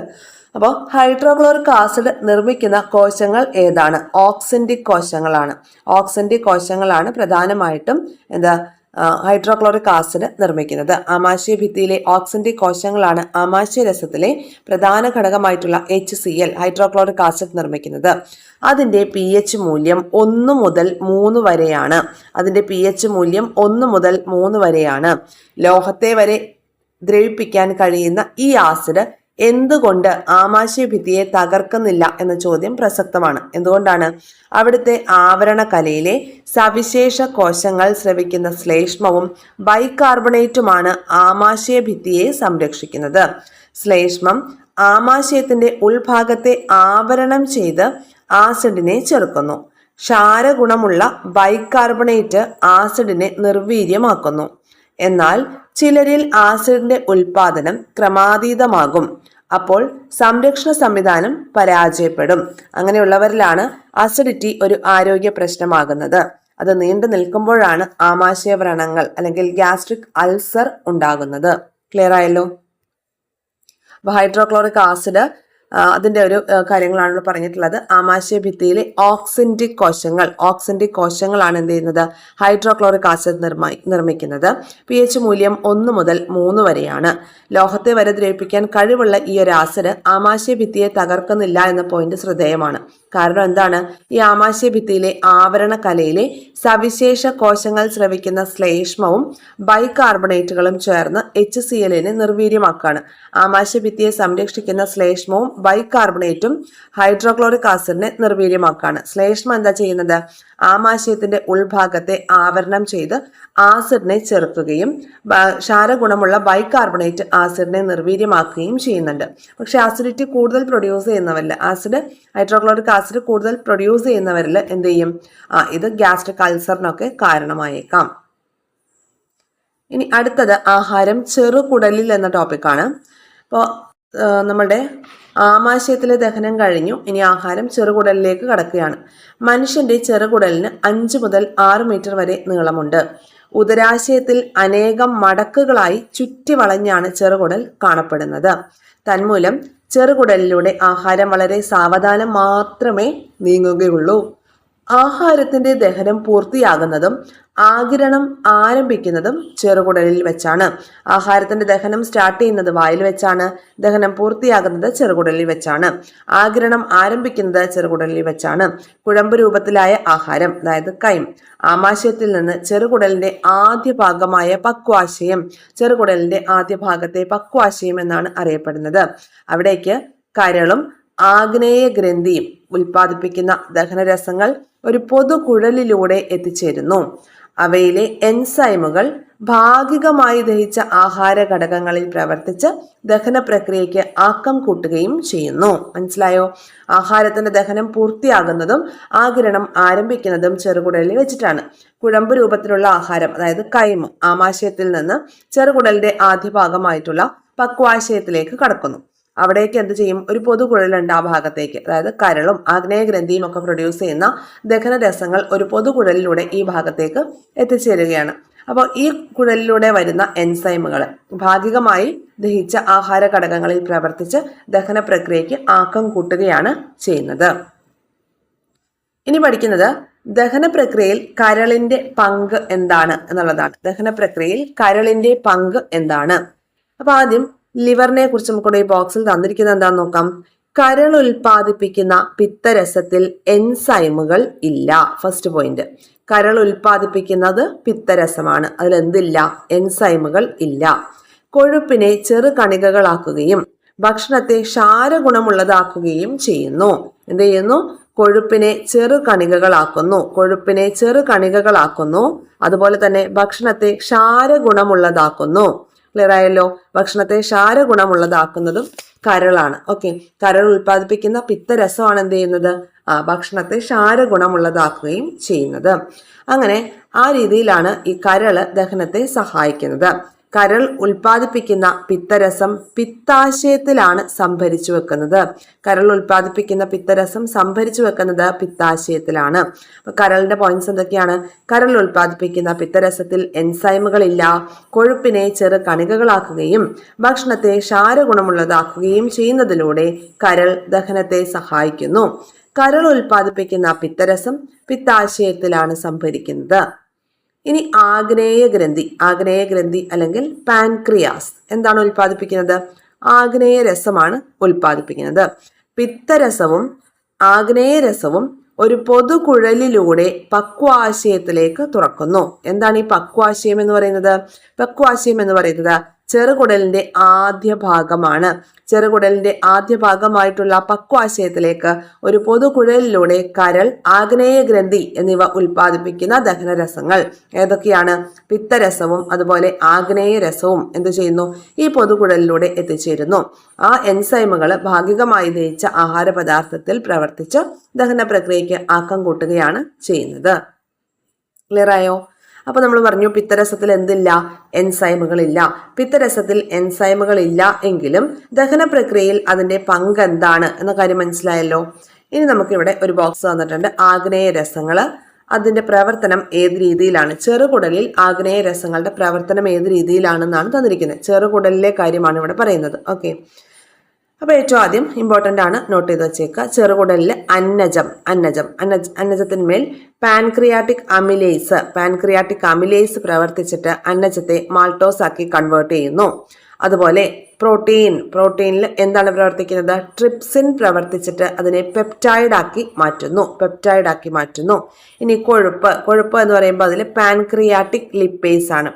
അപ്പോൾ ഹൈഡ്രോക്ലോറിക് ആസിഡ് നിർമ്മിക്കുന്ന കോശങ്ങൾ ഏതാണ്? ഓക്സന്റിക് കോശങ്ങളാണ് പ്രധാനമായിട്ടും ഹൈഡ്രോക്ലോറിക് ആസിഡ് നിർമ്മിക്കുന്നത്. ആമാശയ ഭിത്തിയിലെ ഓക്സന്റിക് കോശങ്ങളാണ് ആമാശയ രസത്തിലെ പ്രധാന ഘടകമായിട്ടുള്ള HCl ഹൈഡ്രോക്ലോറിക് ആസിഡ് നിർമ്മിക്കുന്നത്. അതിന്റെ pH മൂല്യം 1 മുതൽ 3 വരെയാണ്. ലോഹത്തെ വരെ ദ്രവിപ്പിക്കാൻ കഴിയുന്ന ഈ ആസിഡ് എന്തുകൊണ്ട് ആമാശയ ഭിത്തിയെ തകർക്കുന്നില്ല എന്ന ചോദ്യം പ്രസക്തമാണ്. എന്തുകൊണ്ടാണ്? അവിടുത്തെ ആവരണ കലയിലെ സവിശേഷ കോശങ്ങൾ സ്രവിക്കുന്ന ശ്ലേഷ്മവും ബൈകാർബണേറ്റുമാണ് ആമാശയ ഭിത്തിയെ സംരക്ഷിക്കുന്നത്. ശ്ലേഷ്മം ആമാശയത്തിന്റെ ഉൾഭാഗത്തെ ആവരണം ചെയ്ത് ആസിഡിനെ ചെറുക്കുന്നു. ക്ഷാരഗുണമുള്ള ബൈകാർബണേറ്റ് ആസിഡിനെ നിർവീര്യമാക്കുന്നു. എന്നാൽ ചിലരിൽ ആസിഡിന്റെ ഉൽപാദനം ക്രമാതീതമാകും. അപ്പോൾ സംരക്ഷണ സംവിധാനം പരാജയപ്പെടും. അങ്ങനെയുള്ളവരിലാണ് അസിഡിറ്റി ഒരു ആരോഗ്യ പ്രശ്നമാകുന്നത്. അത് നീണ്ടു നിൽക്കുമ്പോഴാണ് ആമാശയ വ്രണങ്ങൾ അല്ലെങ്കിൽ ഗ്യാസ്ട്രിക് അൾസർ ഉണ്ടാകുന്നത്. ക്ലിയർ ആയല്ലോ? അപ്പൊ ഹൈഡ്രോക്ലോറിക് ആസിഡ് അതിന്റെ ഒരു കാര്യങ്ങളാണ് പറഞ്ഞിട്ടുള്ളത്. ആമാശയ ഭിത്തിയിലെ ഓക്സന്റിക് കോശങ്ങളാണ് എന്ത് ചെയ്യുന്നത്? ഹൈഡ്രോക്ലോറിക് ആസിഡ് നിർമ്മിക്കുന്നത്. pH മൂല്യം 1 മുതൽ 3 വരെയാണ്. ലോഹത്തെ വരെ ദ്രവിപ്പിക്കാൻ കഴിവുള്ള ഈ ഒരു ആസിഡ് ആമാശയ ഭിത്തിയെ തകർക്കുന്നില്ല എന്ന പോയിന്റ് ശ്രദ്ധേയമാണ്. കാരണം എന്താണ്? ഈ ആമാശയ ഭിത്തിയിലെ ആവരണ കലയിലെ സവിശേഷ കോശങ്ങൾ സ്രവിക്കുന്ന ശ്ലേഷ്മവും ബൈകാർബണേറ്റുകളും ചേർന്ന് HCl-നെ നിർവീര്യമാക്കുകയാണ്. ആമാശയ ഭിത്തിയെ സംരക്ഷിക്കുന്ന ശ്ലേഷ്മവും ബൈകാർബണേറ്റും ഹൈഡ്രോക്ലോറിക് ആസിഡിനെ നിർവീര്യമാക്കുകയാണ്. ശ്ലേഷ്മം എന്താ ചെയ്യുന്നത്? ആമാശയത്തിന്റെ ഉൾഭാഗത്തെ ആവരണം ചെയ്ത് ആസിഡിനെ ചെറുക്കുകയും ക്ഷാരഗുണമുള്ള ബൈകാർബണേറ്റ് ആസിഡിനെ നിർവീര്യമാക്കുകയും ചെയ്യുന്നുണ്ട്. പക്ഷെ ആസിഡിറ്റി കൂടുതൽ പ്രൊഡ്യൂസ് ചെയ്യുന്നവരിൽ ഹൈഡ്രോക്ലോറിക് ആസിഡ് കൂടുതൽ പ്രൊഡ്യൂസ് ചെയ്യുന്നവരിൽ എന്ത് ചെയ്യും? ഇത് ഗ്യാസ്ട്രിക് അൾസറിനൊക്കെ കാരണമായേക്കാം. ഇനി അടുത്തത് ആഹാരം ചെറുകുടലിൽ എന്ന ടോപ്പിക്കാണ്. അപ്പോൾ നമ്മുടെ ആമാശയത്തിലെ ദഹനം കഴിഞ്ഞു. ഇനി ആഹാരം ചെറുകുടലിലേക്ക് കടക്കുകയാണ്. മനുഷ്യന്റെ ചെറുകുടലിന് 5 മുതൽ 6 മീറ്റർ വരെ നീളമുണ്ട്. ഉദരാശയത്തിൽ അനേകം മടക്കുകളായി ചുറ്റി വളഞ്ഞാണ് ചെറുകുടൽ കാണപ്പെടുന്നത്. തന്മൂലം ചെറുകുടലിലൂടെ ആഹാരം വളരെ സാവധാനം മാത്രമേ നീങ്ങുകയുള്ളൂ. ആഹാരത്തിന്റെ ദഹനം പൂർത്തിയാകുന്നതും ആഗിരണം ആരംഭിക്കുന്നതും ചെറുകുടലിൽ വെച്ചാണ്. ആഹാരത്തിന്റെ ദഹനം സ്റ്റാർട്ട് ചെയ്യുന്നത് വായിൽ വെച്ചാണ്, ദഹനം പൂർത്തിയാകുന്നത് ചെറുകുടലിൽ വെച്ചാണ്, ആഗിരണം ആരംഭിക്കുന്നത് ചെറുകുടലിൽ വെച്ചാണ്. കുഴമ്പ് രൂപത്തിലായ ആഹാരം, അതായത് കൈം, ആമാശയത്തിൽ നിന്ന് ചെറുകുടലിന്റെ ആദ്യ ഭാഗമായ പക്വാശയം, ചെറുകുടലിന്റെ ആദ്യ ഭാഗത്തെ പക്വാശയം എന്നാണ് അറിയപ്പെടുന്നത്. അവിടേക്ക് കരളും ആഗ്നേയ ഗ്രന്ഥിയും ഉൽപ്പാദിപ്പിക്കുന്ന ദഹനരസങ്ങൾ ഒരു പൊതുകുഴലിലൂടെ എത്തിച്ചേരുന്നു. അവയിലെ എൻസൈമുകൾ ഭാഗികമായി ദഹിച്ച ആഹാര ഘടകങ്ങളിൽ പ്രവർത്തിച്ച് ദഹന പ്രക്രിയയ്ക്ക് ആക്കം കൂട്ടുകയും ചെയ്യുന്നു. മനസ്സിലായോ? ആഹാരത്തിന്റെ ദഹനം പൂർത്തിയാകുന്നതും ആഗിരണം ആരംഭിക്കുന്നതും ചെറുകുടലിൽ വെച്ചിട്ടാണ്. കുഴമ്പ് രൂപത്തിലുള്ള ആഹാരം, അതായത് കൈമ, ആമാശയത്തിൽ നിന്ന് ചെറുകുടലിന്റെ ആദ്യ ഭാഗമായിട്ടുള്ള പക്വാശയത്തിലേക്ക് കടക്കുന്നു. അവിടേക്ക് എന്ത് ചെയ്യും? ഒരു പൊതുകുഴലുണ്ട് ആ ഭാഗത്തേക്ക്, അതായത് കരളും ആഗ്നേയഗ്രന്ഥിയും ഒക്കെ പ്രൊഡ്യൂസ് ചെയ്യുന്ന ദഹനരസങ്ങൾ ഒരു പൊതുകുഴലിലൂടെ ഈ ഭാഗത്തേക്ക് എത്തിച്ചേരുകയാണ്. അപ്പോൾ ഈ കുഴലിലൂടെ വരുന്ന എൻസൈമുകൾ ഭാഗികമായി ദഹിച്ച ആഹാര ഘടകങ്ങളിൽ പ്രവർത്തിച്ച് ദഹന പ്രക്രിയയ്ക്ക് ആക്കം കൂട്ടുകയാണ് ചെയ്യുന്നത്. ഇനി പഠിക്കുന്നത് ദഹന പ്രക്രിയയിൽ കരളിന്റെ പങ്ക് എന്താണ് എന്നുള്ളതാണ്. ദഹന പ്രക്രിയയിൽ കരളിന്റെ പങ്ക് എന്താണ്? അപ്പൊ ആദ്യം ലിവറിനെ കുറിച്ച് നമുക്കിവിടെ ഈ ബോക്സിൽ തന്നിരിക്കുന്നത് എന്താണെന്ന് നോക്കാം. കരൾ ഉൽപ്പാദിപ്പിക്കുന്ന പിത്തരസത്തിൽ എൻസൈമുകൾ ഇല്ല. ഫസ്റ്റ് പോയിന്റ്, കരൾ ഉൽപ്പാദിപ്പിക്കുന്നത് പിത്തരസമാണ്, അതിൽ എന്തില്ല? എൻസൈമുകൾ ഇല്ല. കൊഴുപ്പിനെ ചെറു കണികകളാക്കുകയും ഭക്ഷണത്തെ ക്ഷാരഗുണമുള്ളതാക്കുകയും ചെയ്യുന്നു. എന്ത് ചെയ്യുന്നു? കൊഴുപ്പിനെ ചെറു കണികകളാക്കുന്നു, കൊഴുപ്പിനെ ചെറു കണികകളാക്കുന്നു. അതുപോലെ തന്നെ ഭക്ഷണത്തെ ക്ഷാരഗുണമുള്ളതാക്കുന്നു. ക്ലിയർ ആയല്ലോ? ഭക്ഷണത്തെ ക്ഷാരഗുണമുള്ളതാക്കുന്നതും കരളാണ്. ഓക്കെ, കരൾ ഉൽപ്പാദിപ്പിക്കുന്ന പിത്തരസമാണ് എന്ത് ചെയ്യുന്നത്? ഭക്ഷണത്തെ ക്ഷാരഗുണമുള്ളതാക്കുകയും ചെയ്യുന്നത്. അങ്ങനെ ആ രീതിയിലാണ് ഈ കരള് ദഹനത്തെ സഹായിക്കുന്നത്. കരൾ ഉൽപ്പാദിപ്പിക്കുന്ന പിത്തരസം പിത്താശയത്തിലാണ് സംഭരിച്ചു വെക്കുന്നത്. കരൾ ഉൽപ്പാദിപ്പിക്കുന്ന പിത്തരസം സംഭരിച്ചു വെക്കുന്നത് പിത്താശയത്തിലാണ്. അപ്പൊ കരളിന്റെ പോയിന്റ്സ് എന്തൊക്കെയാണ്? കരൾ ഉൽപ്പാദിപ്പിക്കുന്ന പിത്തരസത്തിൽ എൻസൈമുകളില്ല, കൊഴുപ്പിനെ ചെറു കണികകളാക്കുകയും ഭക്ഷണത്തെ ക്ഷാരഗുണമുള്ളതാക്കുകയും ചെയ്യുന്നതിലൂടെ കരൾ ദഹനത്തെ സഹായിക്കുന്നു. കരൾ ഉൽപ്പാദിപ്പിക്കുന്ന പിത്തരസം പിത്താശയത്തിലാണ് സംഭരിക്കുന്നത്. ഇനി ആഗ്നേയ ഗ്രന്ഥി, ആഗ്നേയ ഗ്രന്ഥി അല്ലെങ്കിൽ പാൻക്രിയാസ് എന്താണ് ഉൽപ്പാദിപ്പിക്കുന്നത്? ആഗ്നേയ രസമാണ് ഉൽപ്പാദിപ്പിക്കുന്നത്. പിത്തരസവും ആഗ്നേയ രസവും ഒരു പൊതുകുഴലിലൂടെ പക്വാശയത്തിലേക്ക് തുറക്കുന്നു. എന്താണ് ഈ പക്വാശയം എന്ന് പറയുന്നത്? പക്വാശയം എന്ന് പറയുന്നത് ചെറുകുടലിന്റെ ആദ്യ ഭാഗമാണ്. ചെറുകുടലിന്റെ ആദ്യ ഭാഗമായിട്ടുള്ള പക്വാശയത്തിലേക്ക് ഒരു പൊതുകുഴലിലൂടെ കരൾ, ആഗ്നേയ ഗ്രന്ഥി എന്നിവ ഉൽപ്പാദിപ്പിക്കുന്ന ദഹനരസങ്ങൾ ഏതൊക്കെയാണ്? പിത്തരസവും അതുപോലെ ആഗ്നേയ രസവും എന്ത് ചെയ്യുന്നു? ഈ പൊതുകുഴലിലൂടെ എത്തിച്ചേരുന്നു. ആ എൻസൈമുകൾ ഭാഗികമായി ദഹിച്ച ആഹാര പദാർത്ഥത്തിൽ പ്രവർത്തിച്ച് ദഹന പ്രക്രിയയ്ക്ക് ആക്കം കൂട്ടുകയാണ് ചെയ്യുന്നത്. ക്ലിയർ ആയോ? അപ്പൊ നമ്മൾ പറഞ്ഞു പിത്തരസത്തിൽ എന്തില്ല? എൻസൈമുകളില്ല. പിത്തരസത്തിൽ എൻസൈമുകളില്ല എങ്കിലും ദഹന പ്രക്രിയയിൽ അതിന്റെ പങ്ക് എന്താണ് എന്ന കാര്യം മനസ്സിലായല്ലോ. ഇനി നമുക്കിവിടെ ഒരു ബോക്സ് തന്നിട്ടുണ്ട്. ആഗ്നേയ രസങ്ങള്, അതിന്റെ പ്രവർത്തനം ഏത് രീതിയിലാണ്? ചെറുകുടലിൽ ആഗ്നേയ രസങ്ങളുടെ പ്രവർത്തനം ഏത് രീതിയിലാണെന്നാണ് തന്നിരിക്കുന്നത്. ചെറുകുടലിലെ കാര്യമാണ് ഇവിടെ പറയുന്നത്. ഓക്കെ, അപ്പൊ ഏറ്റവും ആദ്യം ഇമ്പോർട്ടന്റ് ആണ്, നോട്ട് ചെയ്ത് വെച്ചേക്കുക. ചെറുകുടലിലെ അന്നജത്തിന്മേൽ പാൻക്രിയാറ്റിക് അമിലേസ് പ്രവർത്തിച്ചിട്ട് അന്നജത്തെ മാൾട്ടോസ് ആക്കി കൺവേർട്ട് ചെയ്യുന്നു. അതുപോലെ പ്രോട്ടീനിൽ എന്താണ് പ്രവർത്തിക്കുന്നത്? ട്രിപ്സിൻ പ്രവർത്തിച്ചിട്ട് അതിനെ പെപ്റ്റൈഡ് ആക്കി മാറ്റുന്നു. ഇനി കൊഴുപ്പ് എന്ന് പറയുമ്പോൾ അതിൽ പാൻക്രിയാറ്റിക് ലിപ്പേസ് ആണ്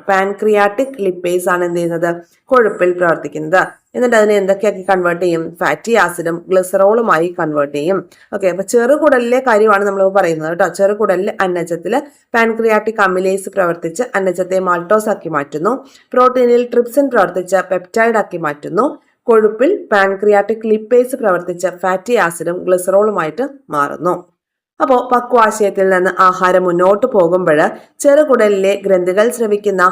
എന്ത് ചെയ്യുന്നത്? കൊഴുപ്പിൽ പ്രവർത്തിക്കുന്നത്. എന്നിട്ട് അതിനെ എന്തൊക്കെയാക്കി കൺവേർട്ട് ചെയ്യും? ഫാറ്റി ആസിഡും ഗ്ലിസറോളുമായി കൺവേർട്ട് ചെയ്യും. ഓക്കെ, അപ്പൊ ചെറുകുടലിലെ കാര്യമാണ് നമ്മൾ പറയുന്നത് കേട്ടോ. ചെറുകുടലിലെ അന്നജത്തില് പാൻക്രിയാറ്റിക് അമിലേസ് പ്രവർത്തിച്ച് അന്നജത്തെ മാൾട്ടോസ് ആക്കി മാറ്റുന്നു. പ്രോട്ടീനിൽ ട്രിപ്സിൻ പ്രവർത്തിച്ച് പെപ്റ്റൈഡ് ആക്കി മാറ്റുന്നു. കൊഴുപ്പിൽ പാൻക്രിയാറ്റിക് ലിപ്പേസ് പ്രവർത്തിച്ച് ഫാറ്റി ആസിഡും ഗ്ലിസറോളുമായിട്ട് മാറുന്നു. അപ്പോൾ പക്വാശയത്തിൽ നിന്ന് ആഹാരം മുന്നോട്ട് പോകുമ്പോൾ ചെറുകുടലിലെ ഗ്രന്ഥികൾ സ്രവിക്കുന്ന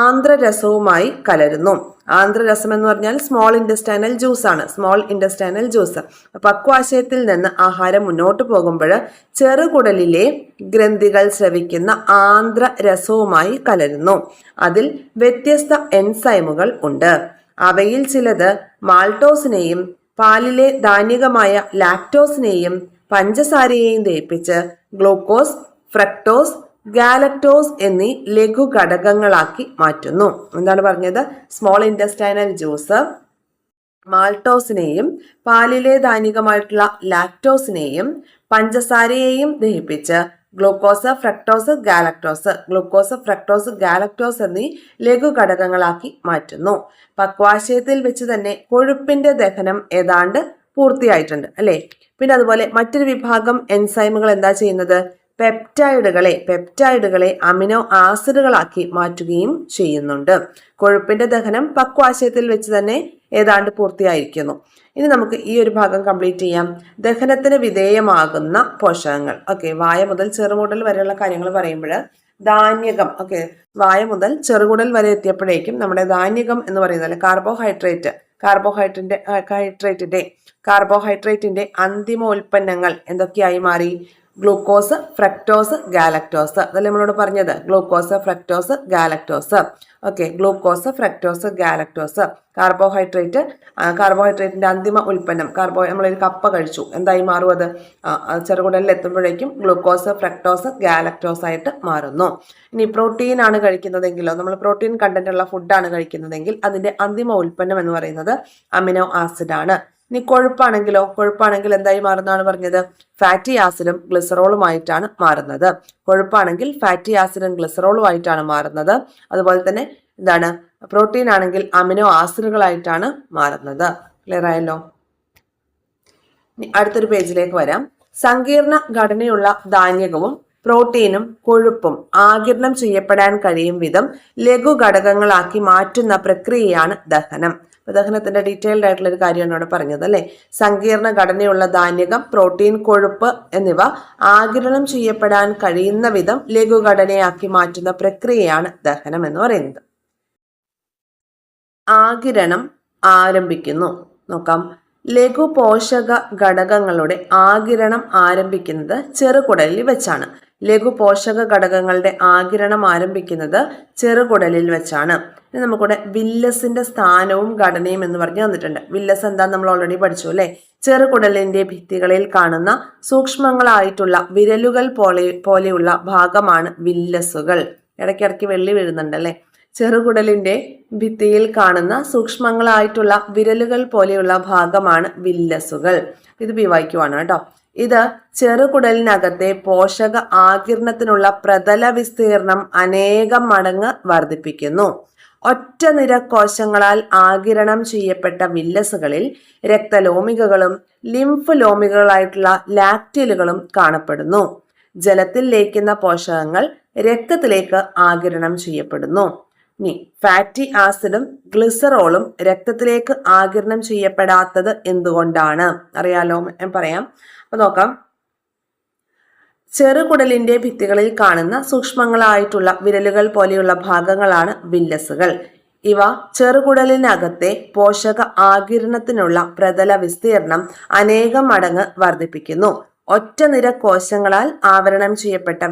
ആന്ത്രരസവുമായി കലരുന്നു. ആന്ത്രരസം എന്ന് പറഞ്ഞാൽ സ്മോൾ ഇൻറ്റസ്റ്റൈനൽ ജ്യൂസ്. പക്വാശയത്തിൽ നിന്ന് ആഹാരം മുന്നോട്ട് പോകുമ്പോൾ ചെറുകുടലിലെ ഗ്രന്ഥികൾ സ്രവിക്കുന്ന ആന്ത്രരസവുമായി കലരുന്നു. അതിൽ വ്യത്യസ്ത എൻസൈമുകൾ ഉണ്ട്. അവയിൽ ചിലത് മാൾട്ടോസിനെയും പാലിലെ ധാന്യകമായ ലാക്ടോസിനെയും പഞ്ചസാരയെയും ദഹിപ്പിച്ച് ഗ്ലൂക്കോസ്, ഫ്രക്ടോസ്, ഗാലക്ടോസ് എന്നീ ലഘു ഘടകങ്ങളാക്കി മാറ്റുന്നു. എന്താണ് പറഞ്ഞത്? സ്മോൾ ഇൻറ്റസ്റ്റൈനൽ ജ്യൂസ് മാൾട്ടോസിനെയും പാലിലെ ധാന്യമായിട്ടുള്ള ലാക്ടോസിനെയും പഞ്ചസാരയെയും ദഹിപ്പിച്ച് ഗ്ലൂക്കോസ്, ഫ്രക്ടോസ്, ഗാലക്ടോസ് എന്നീ ലഘു ഘടകങ്ങളാക്കി മാറ്റുന്നു. പക്വാശയത്തിൽ വെച്ച് തന്നെ കൊഴുപ്പിന്റെ ദഹനം ഏതാണ്ട് പൂർത്തിയായിട്ടുണ്ട് അല്ലെ. പിന്നെ അതുപോലെ മറ്റൊരു വിഭാഗം എൻസൈമുകൾ എന്താ ചെയ്യുന്നത്? പെപ്റ്റൈഡുകളെ അമിനോ ആസിഡുകളാക്കി മാറ്റുകയും ചെയ്യുന്നുണ്ട്. കൊഴുപ്പിന്റെ ദഹനം പക്വാശയത്തിൽ വെച്ച് തന്നെ ഏതാണ്ട് പൂർത്തിയായിരിക്കുന്നു. ഇനി നമുക്ക് ഈ ഒരു ഭാഗം കംപ്ലീറ്റ് ചെയ്യാം. ദഹനത്തിന് വിധേയമാകുന്ന പോഷകങ്ങൾ. ഓക്കെ, വായ മുതൽ ചെറുകുടൽ വരെയുള്ള കാര്യങ്ങൾ പറയുമ്പോൾ ധാന്യകം, ഓക്കെ, വായ മുതൽ ചെറുകുടൽ വരെ എത്തിയപ്പോഴേക്കും നമ്മുടെ ധാന്യകം എന്ന് പറയുന്നത് കാർബോഹൈഡ്രേറ്റിന്റെ അന്തിമ ഉൽപ്പന്നങ്ങൾ എന്തൊക്കെയായി മാറി? Glucose, fructose, galactose. അതല്ലേ നമ്മളോട് പറഞ്ഞത്? Glucose, fructose, galactose. Okay, glucose, fructose, galactose. കാർബോഹൈഡ്രേറ്റിന്റെ അന്തിമ ഉൽപ്പന്നം. നമ്മളൊരു കപ്പ കഴിച്ചു, എന്തായി മാറും? അത് ചെറുകുടലിൽ എത്തുമ്പോഴേക്കും ഗ്ലൂക്കോസ്, ഫ്രക്ടോസ്, ഗാലക്ടോസ് ആയിട്ട് മാറുന്നു. ഇനി പ്രോട്ടീൻ ആണ് കഴിക്കുന്നതെങ്കിലോ, നമ്മൾ പ്രോട്ടീൻ കണ്ടന്റ് ഉള്ള ഫുഡാണ് കഴിക്കുന്നതെങ്കിൽ അതിന്റെ അന്തിമ ഉൽപ്പന്നം എന്ന് പറയുന്നത് അമിനോ ആസിഡ് ആണ്. ഇനി കൊഴുപ്പാണെങ്കിൽ എന്തായി മാറുന്നതാണ് പറഞ്ഞത്? ഫാറ്റി ആസിഡും ഗ്ലിസറോളുമായിട്ടാണ് മാറുന്നത്. അതുപോലെ തന്നെ എന്താണ്? പ്രോട്ടീൻ ആണെങ്കിൽ അമിനോ ആസിഡുകളായിട്ടാണ് മാറുന്നത്. ക്ലിയർ ആയല്ലോ? അടുത്തൊരു പേജിലേക്ക് വരാം. സങ്കീർണ ഘടനയുള്ള ധാന്യകവും പ്രോട്ടീനും കൊഴുപ്പും ആഗിരണം ചെയ്യപ്പെടാൻ കഴിയും വിധം ലഘു ഘടകങ്ങളാക്കി മാറ്റുന്ന പ്രക്രിയയാണ് ദഹനം. ദഹനത്തിന്റെ ഡീറ്റെയിൽഡ് ആയിട്ടുള്ള ഒരു കാര്യമാണ് ഇവിടെ പറഞ്ഞത് അല്ലെ. സങ്കീർണ ഘടനയുള്ള ധാന്യകം, പ്രോട്ടീൻ, കൊഴുപ്പ് എന്നിവ ആഗിരണം ചെയ്യപ്പെടാൻ കഴിയുന്ന വിധം ലഘുഘടനയാക്കി മാറ്റുന്ന പ്രക്രിയയാണ് ദഹനം എന്ന് പറയുന്നത്. ആഗിരണം ആരംഭിക്കുന്നു. നോക്കാം. ലഘു പോഷക ഘടകങ്ങളുടെ ആഗിരണം ആരംഭിക്കുന്നത് ചെറുകുടലിൽ വെച്ചാണ്. ലഘു പോഷക ഘടകങ്ങളുടെ ആഗിരണം ആരംഭിക്കുന്നത് ചെറുകുടലിൽ വെച്ചാണ്. ഇനി നമുക്കിവിടെ വില്ലസിന്റെ സ്ഥാനവും ഘടനയും എന്ന് പറഞ്ഞു തന്നിട്ടുണ്ട്. വില്ലസ് എന്താന്ന് നമ്മൾ ഓൾറെഡി പഠിച്ചു അല്ലെ. ചെറുകുടലിന്റെ ഭിത്തികളിൽ കാണുന്ന സൂക്ഷ്മങ്ങളായിട്ടുള്ള വിരലുകൾ പോലെയുള്ള ഭാഗമാണ് വില്ലസുകൾ. ഇടയ്ക്കിടയ്ക്ക് വെള്ളി വീഴുന്നുണ്ട് അല്ലെ. ചെറുകുടലിന്റെ ഭിത്തിയിൽ കാണുന്ന സൂക്ഷ്മങ്ങളായിട്ടുള്ള വിരലുകൾ പോലെയുള്ള ഭാഗമാണ് വില്ലസുകൾ. ഇത് ബിവായ്ക്കുവാണ് കേട്ടോ. ഇത് ചെറുകുടലിനകത്തെ പോഷക ആഗിരണത്തിനുള്ള പ്രതല വിസ്തീർണം അനേകം മടങ്ങ് വർദ്ധിപ്പിക്കുന്നു. ഒറ്റ നിര കോശങ്ങളാൽ ആഗിരണം ചെയ്യപ്പെട്ട വില്ലസുകളിൽ രക്തലോമികകളും ലിംഫ് ലോമികകളായിട്ടുള്ള ലാക്റ്റിലുകളും കാണപ്പെടുന്നു. ജലത്തിൽ ലയിക്കുന്ന പോഷകങ്ങൾ രക്തത്തിലേക്ക് ആഗിരണം ചെയ്യപ്പെടുന്നു. ഇനി ഫാറ്റി ആസിഡും ഗ്ലിസറോളും രക്തത്തിലേക്ക് ആഗിരണം ചെയ്യപ്പെടാത്തത് എന്തുകൊണ്ടാണ്? അറിയാലോ, ഞാൻ പറയാം. അപ്പൊ നോക്കാം. ചെറുകുടലിന്റെ ഭിത്തികളിൽ കാണുന്ന സൂക്ഷ്മങ്ങളായിട്ടുള്ള വിരലുകൾ പോലെയുള്ള ഭാഗങ്ങളാണ് വില്ലസുകൾ. ഇവ ചെറുകുടലിനകത്തെ പോഷക ആഗിരണത്തിനുള്ള പ്രതല വിസ്തീർണം അനേകം മടങ്ങ് വർദ്ധിപ്പിക്കുന്നു. ഒറ്റ നിര കോശങ്ങളാൽ ആവരണം ചെയ്യപ്പെട്ട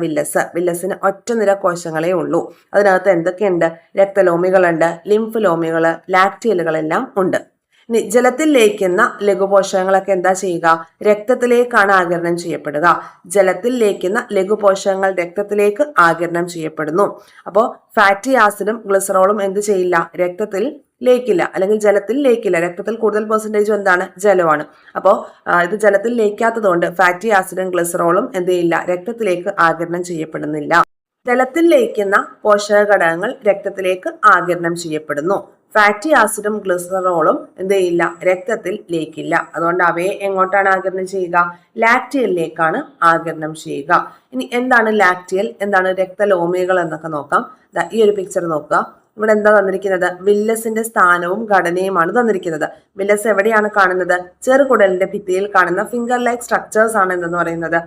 വില്ലസിന് ഒറ്റ നിര കോശങ്ങളേ ഉള്ളൂ. അതിനകത്ത് എന്തൊക്കെയുണ്ട്? രക്തലോമികളുണ്ട്, ലിംഫ് ലോമികള്, ലാക്റ്റിയലുകളെല്ലാം ഉണ്ട്. ഇനി ജലത്തിൽ ലയിക്കുന്ന ലഘുപോഷകങ്ങളൊക്കെ എന്താ ചെയ്യുക? രക്തത്തിലേക്കാണ് ആഗിരണം ചെയ്യപ്പെടുക. ജലത്തിൽ ലയിക്കുന്ന ലഘുപോഷകങ്ങൾ രക്തത്തിലേക്ക് ആഗിരണം ചെയ്യപ്പെടുന്നു. അപ്പോൾ ഫാറ്റി ആസിഡും ഗ്ലിസറോളും എന്ത് ചെയ്യില്ല? രക്തത്തിൽ ലയിക്കില്ല, അല്ലെങ്കിൽ ജലത്തിൽ ലയിക്കില്ല. രക്തത്തിൽ കൂടുതൽ പെർസെൻറ്റേജ് എന്താണ്? ജലമാണ്. അപ്പോൾ ഇത് ജലത്തിൽ ലയിക്കാത്തത് കൊണ്ട് ഫാറ്റി ആസിഡും ഗ്ലിസറോളും എന്ത് ചെയ്യില്ല? രക്തത്തിലേക്ക് ആഗിരണം ചെയ്യപ്പെടുന്നില്ല. ജലത്തിൽ ലയിക്കുന്ന പോഷക ഘടകങ്ങൾ രക്തത്തിലേക്ക് ആഗിരണം ചെയ്യപ്പെടുന്നു. ഫാറ്റി ആസിഡും ഗ്ലിസറോളും എന്ത് ചെയ്യില്ല? രക്തത്തിൽ ലയിക്കില്ല. അതുകൊണ്ട് അവയെ എങ്ങോട്ടാണ് ആഗിരണം ചെയ്യുക? ലാക്റ്റിയലിലേക്കാണ് ആഗിരണം ചെയ്യുക. ഇനി എന്താണ് ലാക്റ്റിയൽ, എന്താണ് രക്തലോമികൾ എന്നൊക്കെ നോക്കാം. ഈ ഒരു പിക്ചർ നോക്കുക. ഇവിടെ എന്താ തന്നിരിക്കുന്നത്? വില്ലസിന്റെ സ്ഥാനവും ഘടനയുമാണ് തന്നിരിക്കുന്നത്. വില്ലസ് എവിടെയാണ് കാണുന്നത്? ചെറുകുടലിന്റെ ഭിത്തിയിൽ കാണുന്ന ഫിംഗർ ലൈക്ക് സ്ട്രക്ചേഴ്സ് ആണ് എന്തെന്ന് പറയുന്നത്?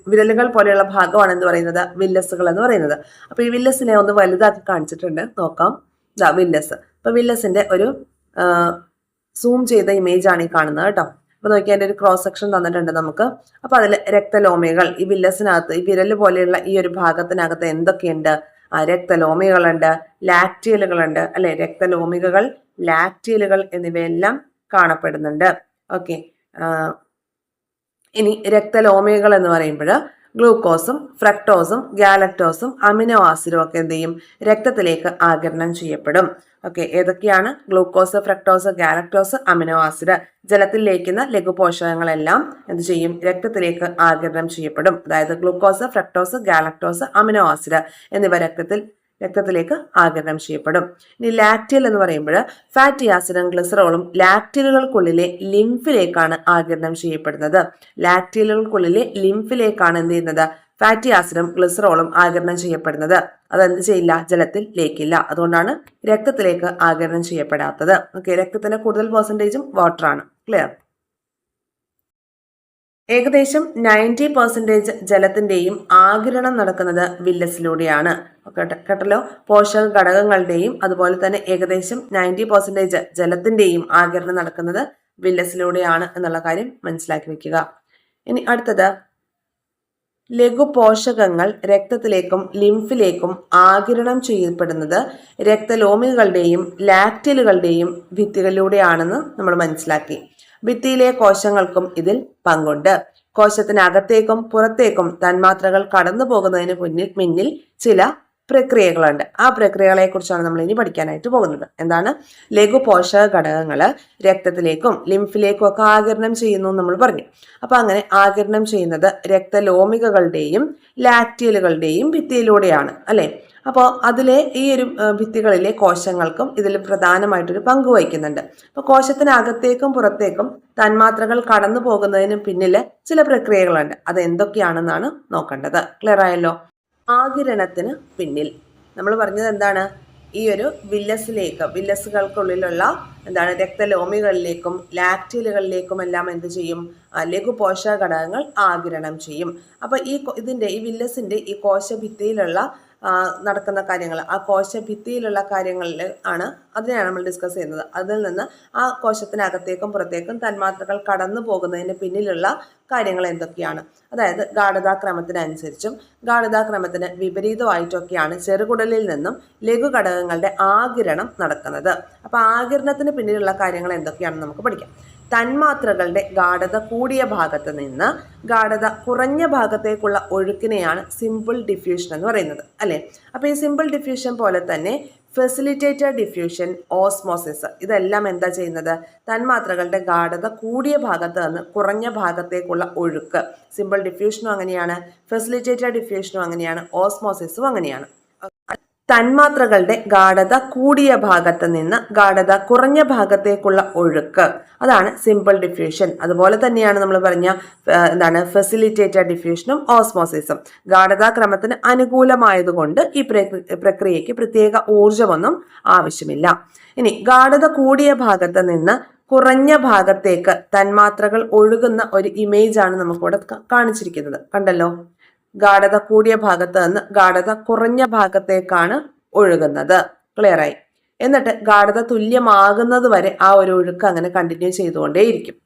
വിരലുകൾ പോലെയുള്ള ഭാഗമാണ് എന്ന് പറയുന്നത് വില്ലസുകൾ എന്ന് പറയുന്നത്. അപ്പൊ ഈ വില്ലസിനെ ഒന്ന് വലുതാക്കി കാണിച്ചിട്ടുണ്ട്, നോക്കാം. വില്ലസ്. അപ്പൊ വില്ലസിന്റെ ഒരു സൂം ചെയ്ത ഇമേജ് ആണ് ഈ കാണുന്നത് കേട്ടോ. അപ്പൊ നോക്കിയാൽ അതിന്റെ ഒരു ക്രോസ് സെക്ഷൻ തന്നിട്ടുണ്ട് നമുക്ക്. അപ്പൊ അതിൽ രക്തലോമികൾ, ഈ വില്ലസിനകത്ത് ഈ വിരല് പോലെയുള്ള ഈ ഒരു ഭാഗത്തിനകത്ത് എന്തൊക്കെയുണ്ട്? രക്തലോമികളുണ്ട്, ലാക്റ്റിയലുകളുണ്ട് അല്ലെ. രക്തലോമികകൾ, ലാക്റ്റിയലുകൾ എന്നിവയെല്ലാം കാണപ്പെടുന്നുണ്ട്. ഓക്കെ, ഇനി രക്തലോമികകൾ എന്ന് പറയുമ്പോൾ ഗ്ലൂക്കോസും ഫ്രക്ടോസും ഗാലക്ടോസും അമിനോ ആസിഡും ഒക്കെ എന്ത് ചെയ്യും, രക്തത്തിലേക്ക് ആഗിരണം ചെയ്യപ്പെടും. ഓക്കെ, ഏതൊക്കെയാണ്? Glucose, fructose, galactose, amino acid. ജലത്തിൽ ലയിക്കുന്ന ലഘുപോഷകങ്ങളെല്ലാം എന്ത് ചെയ്യും, രക്തത്തിലേക്ക് ആഗിരണം ചെയ്യപ്പെടും. അതായത് glucose, fructose, galactose, amino acid എന്നിവ രക്തത്തിലേക്ക് ആഗിരണം ചെയ്യപ്പെടും. ഇനി ലാക്റ്റിൽ എന്ന് പറയുമ്പോൾ ഫാറ്റി ആസിഡും ഗ്ലിസറോളും ലാക്റ്റിലുകൾക്കുള്ളിലെ ലിംഫിലേക്കാണ് ആഗിരണം ചെയ്യപ്പെടുന്നത്. ലാക്റ്റിലുകൾക്കുള്ളിലെ ലിംഫിലേക്കാണ് എന്ത് ചെയ്യുന്നത്, ഫാറ്റി ആസിഡും ഗ്ലിസറോളും ആഗിരണം ചെയ്യപ്പെടുന്നത്. അതെന്ത് ചെയ്യില്ല, ജലത്തിൽ ലയിക്കില്ല. അതുകൊണ്ടാണ് രക്തത്തിലേക്ക് ആഗിരണം ചെയ്യപ്പെടാത്തത്. ഓക്കെ, രക്തത്തിന്റെ കൂടുതൽ പെർസെൻറ്റേജും വാട്ടറാണ്. ക്ലിയർ? ഏകദേശം 90% ജലത്തിന്റെയും ആഗിരണം നടക്കുന്നത് വില്ലസിലൂടെയാണ്. കേട്ടല്ലോ, പോഷക ഘടകങ്ങളുടെയും അതുപോലെ തന്നെ ഏകദേശം 90% ജലത്തിന്റെയും ആഗിരണം നടക്കുന്നത് വില്ലസിലൂടെയാണ് എന്നുള്ള കാര്യം മനസ്സിലാക്കി വെക്കുക. ഇനി അടുത്തത്, ലഘുപോഷകങ്ങൾ രക്തത്തിലേക്കും ലിംഫിലേക്കും ആഗിരണം ചെയ്യപ്പെടുന്നത് രക്തലോമികളുടെയും ലാക്റ്റിലുകളുടെയും ഭിത്തികളിലൂടെയാണെന്ന് നമ്മൾ മനസ്സിലാക്കി. ഭിത്തിയിലെ കോശങ്ങൾക്കും ഇതിൽ പങ്കുണ്ട്. കോശത്തിനകത്തേക്കും പുറത്തേക്കും തന്മാത്രകൾ കടന്നു പോകുന്നതിന് മുന്നിൽ ചില പ്രക്രിയകളുണ്ട്. ആ പ്രക്രിയകളെ കുറിച്ചാണ് നമ്മൾ ഇനി പഠിക്കാനായിട്ട് പോകുന്നത്. എന്താണ്? ലഘുപോഷക ഘടകങ്ങൾ രക്തത്തിലേക്കും ലിംഫിലേക്കും ഒക്കെ ആഗിരണം ചെയ്യുന്നു നമ്മൾ പറഞ്ഞു. അപ്പൊ അങ്ങനെ ആഗിരണം ചെയ്യുന്നത് രക്തലോമികകളുടെയും ലാക്റ്റിയലുകളുടെയും ഭിത്തിയിലൂടെയാണ്, അല്ലെ? അപ്പോൾ അതിലെ ഈ ഒരു ഭിത്തികളിലെ കോശങ്ങൾക്കും ഇതിൽ പ്രധാനമായിട്ടൊരു പങ്ക് വഹിക്കുന്നുണ്ട്. അപ്പോൾ കോശത്തിനകത്തേക്കും പുറത്തേക്കും തന്മാത്രകൾ കടന്നു പോകുന്നതിന് പിന്നിൽ ചില പ്രക്രിയകളുണ്ട്. അത് എന്തൊക്കെയാണെന്നാണ് നോക്കേണ്ടത്. ക്ലിയർ ആയല്ലോ? ആഗിരണത്തിന് പിന്നിൽ നമ്മൾ പറഞ്ഞത് എന്താണ്? ഈ ഒരു വില്ലസുകൾക്കുള്ളിലുള്ള എന്താണ്, രക്തലോമികളിലേക്കും ലാക്റ്റിലുകളിലേക്കും എല്ലാം എന്ത് ചെയ്യും, ലഘുപോഷക ഘടകങ്ങൾ ആഗിരണം ചെയ്യും. അപ്പൊ ഈ വില്ലസിന്റെ ഈ കോശഭിത്തിയിലുള്ള നടക്കുന്ന കാര്യങ്ങൾ, ആ കോശഭിത്തിയിലുള്ള കാര്യങ്ങളിൽ അതിനെയാണ് നമ്മൾ ഡിസ്കസ് ചെയ്യുന്നത്. അതിൽ നിന്ന് ആ കോശത്തിനകത്തേക്കും പുറത്തേക്കും തന്മാത്രകൾ കടന്നു പോകുന്നതിന് പിന്നിലുള്ള കാര്യങ്ങൾ എന്തൊക്കെയാണ്? അതായത് ഗാഢതാക്രമത്തിനനുസരിച്ചും ഗാഢതാക്രമത്തിന് വിപരീതമായിട്ടൊക്കെയാണ് ചെറുകുടലിൽ നിന്നും ലഘു ഘടകങ്ങളുടെ ആഗിരണം നടക്കുന്നത്. അപ്പൊ ആഗിരണത്തിന് പിന്നിലുള്ള കാര്യങ്ങൾ എന്തൊക്കെയാണെന്ന് നമുക്ക് പഠിക്കാം. തന്മാത്രകളുടെ ഗാഢത കൂടിയ ഭാഗത്ത് നിന്ന് ഗാഢത കുറഞ്ഞ ഭാഗത്തേക്കുള്ള ഒഴുക്കിനെയാണ് സിമ്പിൾ ഡിഫ്യൂഷൻ എന്ന് പറയുന്നത്, അല്ലെ? അപ്പൊ ഈ സിമ്പിൾ ഡിഫ്യൂഷൻ പോലെ തന്നെ ഫെസിലിറ്റേറ്റഡ് ഡിഫ്യൂഷൻ, ഓസ്മോസിസ്, ഇതെല്ലാം എന്താ ചെയ്യുന്നത്? തന്മാത്രകളുടെ ഗാഢത കൂടിയ ഭാഗത്ത് നിന്ന് കുറഞ്ഞ ഭാഗത്തേക്കുള്ള ഒഴുക്ക്. സിമ്പിൾ ഡിഫ്യൂഷനും അങ്ങനെയാണ്, ഫെസിലിറ്റേറ്റഡ് ഡിഫ്യൂഷനും അങ്ങനെയാണ്, ഓസ്മോസിസും അങ്ങനെയാണ്. തന്മാത്രകളുടെ ഗാഢത കൂടിയ ഭാഗത്ത് നിന്ന് ഗാഢത കുറഞ്ഞ ഭാഗത്തേക്കുള്ള ഒഴുക്ക്, അതാണ് സിമ്പിൾ ഡിഫ്യൂഷൻ. അതുപോലെ തന്നെയാണ് നമ്മൾ പറഞ്ഞ ഫെസിലിറ്റേറ്റഡ് ഡിഫ്യൂഷനും ഓസ്മോസിസും. ഗാഢതാക്രമത്തിന് അനുകൂലമായതുകൊണ്ട് ഈ പ്രക്രിയയ്ക്ക് പ്രത്യേക ഊർജമൊന്നും ആവശ്യമില്ല. ഇനി ഗാഢത കൂടിയ ഭാഗത്ത് നിന്ന് കുറഞ്ഞ ഭാഗത്തേക്ക് തന്മാത്രകൾ ഒഴുകുന്ന ഒരു ഇമേജ് ആണ് നമുക്കിവിടെ കാണിച്ചിരിക്കുന്നത്. കണ്ടല്ലോ, ഗാഢത കൂടിയ ഭാഗത്ത് നിന്ന് ഗാഢത കുറഞ്ഞ ഭാഗത്തേക്കാണ് ഒഴുകുന്നത്. ക്ലിയർ ആയി? എന്നിട്ട് ഗാഢത തുല്യമാകുന്നത് വരെ ആ ഒരു ഒഴുക്ക് അങ്ങനെ കണ്ടിന്യൂ ചെയ്തുകൊണ്ടേയിരിക്കും.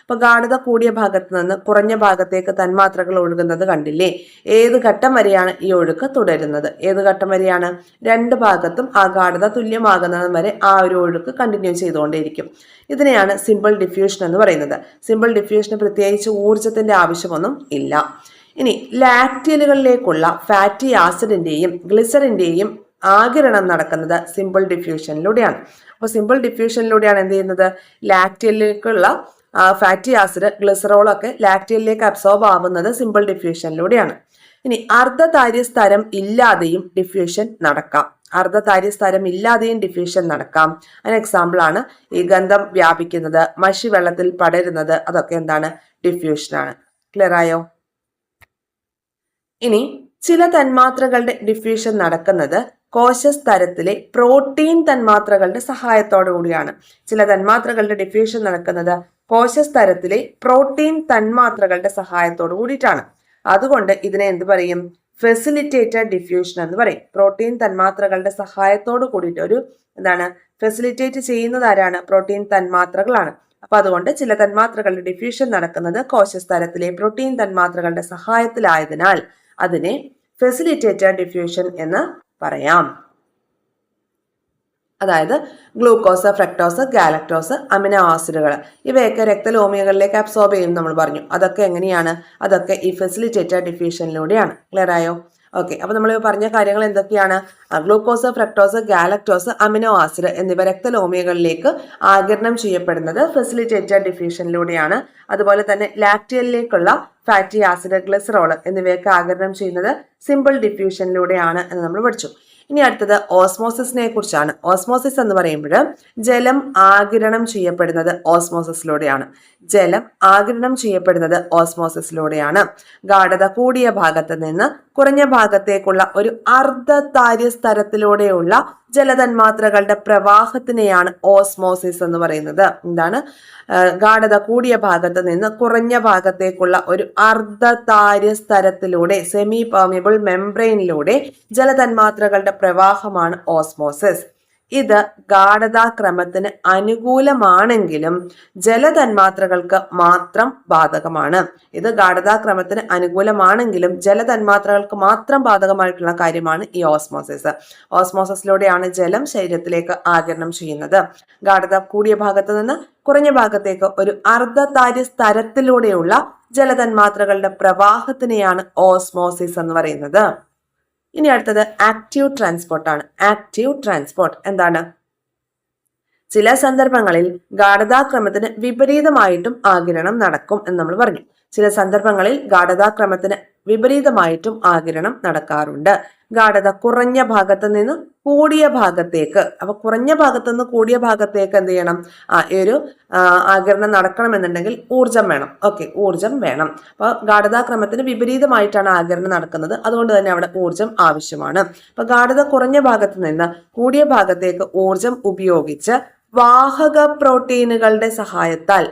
അപ്പൊ ഗാഢത കൂടിയ ഭാഗത്ത് നിന്ന് കുറഞ്ഞ ഭാഗത്തേക്ക് തന്മാത്രകൾ ഒഴുകുന്നത് കണ്ടില്ലേ? ഏത് ഘട്ടം വരെയാണ് ഈ ഒഴുക്ക് തുടരുന്നത്? ഏത് ഘട്ടം വരെയാണ്? രണ്ട് ഭാഗത്തും ആ ഗാഢത തുല്യമാകുന്നത് വരെ ആ ഒരു ഒഴുക്ക് കണ്ടിന്യൂ ചെയ്തുകൊണ്ടേയിരിക്കും. ഇതിനെയാണ് സിമ്പിൾ ഡിഫ്യൂഷൻ എന്ന് പറയുന്നത്. സിമ്പിൾ ഡിഫ്യൂഷന് പ്രത്യേകിച്ച് ഊർജത്തിന്റെ ആവശ്യമൊന്നും ഇല്ല. ഇനി ലാക്റ്റിലുകളിലേക്കുള്ള ഫാറ്റി ആസിഡിന്റെയും ഗ്ലിസറിന്റെയും ആഗിരണം നടക്കുന്നത് സിമ്പിൾ ഡിഫ്യൂഷനിലൂടെയാണ്. അപ്പോൾ സിമ്പിൾ ഡിഫ്യൂഷനിലൂടെയാണ് എന്ത് ചെയ്യുന്നത്? ലാക്റ്റിലേക്കുള്ള ഫാറ്റി ആസിഡ്, ഗ്ലിസറോളൊക്കെ ലാക്റ്റിലേക്ക് അബ്സോർബ് ആവുന്നത് സിമ്പിൾ ഡിഫ്യൂഷനിലൂടെയാണ്. ഇനി അർദ്ധതാര്യസ്തരം ഇല്ലാതെയും ഡിഫ്യൂഷൻ നടക്കാം. അർദ്ധതാര്യസ്തരം ഇല്ലാതെയും ഡിഫ്യൂഷൻ നടക്കാം. അതിന് എക്സാമ്പിൾ ആണ് ഈ ഗന്ധം വ്യാപിക്കുന്നത്, മഷി വെള്ളത്തിൽ പടരുന്നത്, അതൊക്കെ എന്താണ്? ഡിഫ്യൂഷനാണ്. ക്ലിയർ ആയോ? ഇനി ചില തന്മാത്രകളുടെ ഡിഫ്യൂഷൻ നടക്കുന്നത് കോശസ്തരത്തിലെ പ്രോട്ടീൻ തന്മാത്രകളുടെ സഹായത്തോടു കൂടിയാണ്. ചില തന്മാത്രകളുടെ ഡിഫ്യൂഷൻ നടക്കുന്നത് കോശസ്തരത്തിലെ പ്രോട്ടീൻ തന്മാത്രകളുടെ സഹായത്തോടു കൂടിയിട്ടാണ്. അതുകൊണ്ട് ഇതിനെ എന്ത് പറയും? ഫെസിലിറ്റേറ്റഡ് ഡിഫ്യൂഷൻ എന്ന് പറയും. പ്രോട്ടീൻ തന്മാത്രകളുടെ സഹായത്തോടു കൂടിയിട്ട് ഒരു ഫെസിലിറ്റേറ്റ് ചെയ്യുന്നത് ആരാണ്? പ്രോട്ടീൻ തന്മാത്രകളാണ്. അപ്പൊ അതുകൊണ്ട് ചില തന്മാത്രകളുടെ ഡിഫ്യൂഷൻ നടക്കുന്നത് കോശസ്തരത്തിലെ പ്രോട്ടീൻ തന്മാത്രകളുടെ സഹായത്തിലായതിനാൽ അതിനെ ഫെസിലിറ്റേറ്റഡ് ഡിഫ്യൂഷൻ എന്ന് പറയാം. അതായത് ഗ്ലൂക്കോസ്, ഫ്രക്ടോസ്, ഗാലക്ടോസ്, അമിനോ ആസിഡുകൾ ഇവയൊക്കെ രക്തലോമികകളിലേക്ക് അബ്സോർബ് ചെയ്യും നമ്മൾ പറഞ്ഞു. അതൊക്കെ എങ്ങനെയാണ്? അതൊക്കെ ഈ ഫെസിലിറ്റേറ്റഡ് ഡിഫ്യൂഷനിലൂടെയാണ്. ക്ലിയർ ആയോ? ഓക്കെ, അപ്പൊ നമ്മൾ പറഞ്ഞ കാര്യങ്ങൾ എന്തൊക്കെയാണ്? Glucose, fructose, galactose, amino acid എന്നിവ രക്തലോമികകളിലേക്ക് ആഗിരണം ചെയ്യപ്പെടുന്നത് ഫെസിലിറ്റേറ്റഡ് ഡിഫ്യൂഷനിലൂടെയാണ്. അതുപോലെ തന്നെ ലാക്റ്റിയലിലേക്കുള്ള ഫാറ്റി ആസിഡ്, ഗ്ലിസറോൾ എന്നിവയൊക്കെ ആഗിരണം ചെയ്യുന്നത് സിമ്പിൾ ഡിഫ്യൂഷനിലൂടെയാണ് എന്ന് നമ്മൾ പഠിച്ചു. ഇനി അടുത്തത് ഓസ്മോസിസിനെ കുറിച്ചാണ്. ഓസ്മോസിസ് എന്ന് പറയുമ്പോൾ ജലം ആഗിരണം ചെയ്യപ്പെടുന്നത് ഓസ്മോസിസിലൂടെയാണ്. ജലം ആഗിരണം ചെയ്യപ്പെടുന്നത് ഓസ്മോസിസിലൂടെയാണ്. ഗാഢത കൂടിയ ഭാഗത്ത് നിന്ന് കുറഞ്ഞ ഭാഗത്തേക്കുള്ള ഒരു അർദ്ധതാര്യ സ്തരത്തിലൂടെയുള്ള ജലതന്മാത്രകളുടെ പ്രവാഹത്തിനെയാണ് ഓസ്മോസിസ് എന്ന് പറയുന്നത്. എന്താണ്? ഗാഢത കൂടിയ ഭാഗത്ത് നിന്ന് കുറഞ്ഞ ഭാഗത്തേക്കുള്ള ഒരു അർദ്ധതാര്യ സ്തരത്തിലൂടെ, സെമി പെർമിയബിൾ മെംബ്രെയിനിലൂടെ ജലതന്മാത്രകളുടെ പ്രവാഹമാണ് ഓസ്മോസിസ്. ഇത് ഗാഢതാക്രമത്തിന് അനുകൂലമാണെങ്കിലും ജലതന്മാത്രകൾക്ക് മാത്രം ബാധകമാണ്. ഇത് ഗാഢതാക്രമത്തിന് അനുകൂലമാണെങ്കിലും ജലതന്മാത്രകൾക്ക് മാത്രം ബാധകമായിട്ടുള്ള കാര്യമാണ് ഈ ഓസ്മോസിസ്. ഓസ്മോസിസിലൂടെയാണ് ജലം ശരീരത്തിലേക്ക് ആഗിരണം ചെയ്യുന്നത്. ഗാഢത കൂടിയ ഭാഗത്ത് നിന്ന് കുറഞ്ഞ ഭാഗത്തേക്ക് ഒരു അർദ്ധതാര്യ സ്തരത്തിലൂടെയുള്ള ജലതന്മാത്രകളുടെ പ്രവാഹത്തിനെയാണ് ഓസ്മോസിസ് എന്ന് പറയുന്നത്. ഇനി അടുത്തത് ആക്റ്റീവ് ട്രാൻസ്പോർട്ട് ആണ്. ആക്റ്റീവ് ട്രാൻസ്പോർട്ട് എന്താണ്? ചില സന്ദർഭങ്ങളിൽ ഗാഢതാക്രമത്തിന് വിപരീതമായിട്ടും ആഗിരണം നടക്കും എന്ന് നമ്മൾ പറഞ്ഞു. ചില സന്ദർഭങ്ങളിൽ ഗാഢതാക്രമത്തിന് വിപരീതമായിട്ടും ആഗിരണം നടക്കാറുണ്ട്. ഗാഢത കുറഞ്ഞ ഭാഗത്ത് നിന്ന് കൂടിയ ഭാഗത്തേക്ക്, അപ്പൊ കുറഞ്ഞ ഭാഗത്ത് നിന്ന് കൂടിയ ഭാഗത്തേക്ക് എന്ത് ചെയ്യണം? ഈ ഒരു ആഗിരണം നടക്കണമെന്നുണ്ടെങ്കിൽ ഊർജം വേണം. ഓക്കെ, ഊർജം വേണം. അപ്പൊ ഗാഢതാക്രമത്തിന് വിപരീതമായിട്ടാണ് ആഗിരണം നടക്കുന്നത്. അതുകൊണ്ട് തന്നെ അവിടെ ഊർജം ആവശ്യമാണ്. അപ്പൊ ഗാഢത കുറഞ്ഞ ഭാഗത്ത് നിന്ന് കൂടിയ ഭാഗത്തേക്ക് ഊർജം ഉപയോഗിച്ച് വാഹക പ്രോട്ടീനുകളുടെ സഹായത്താൽ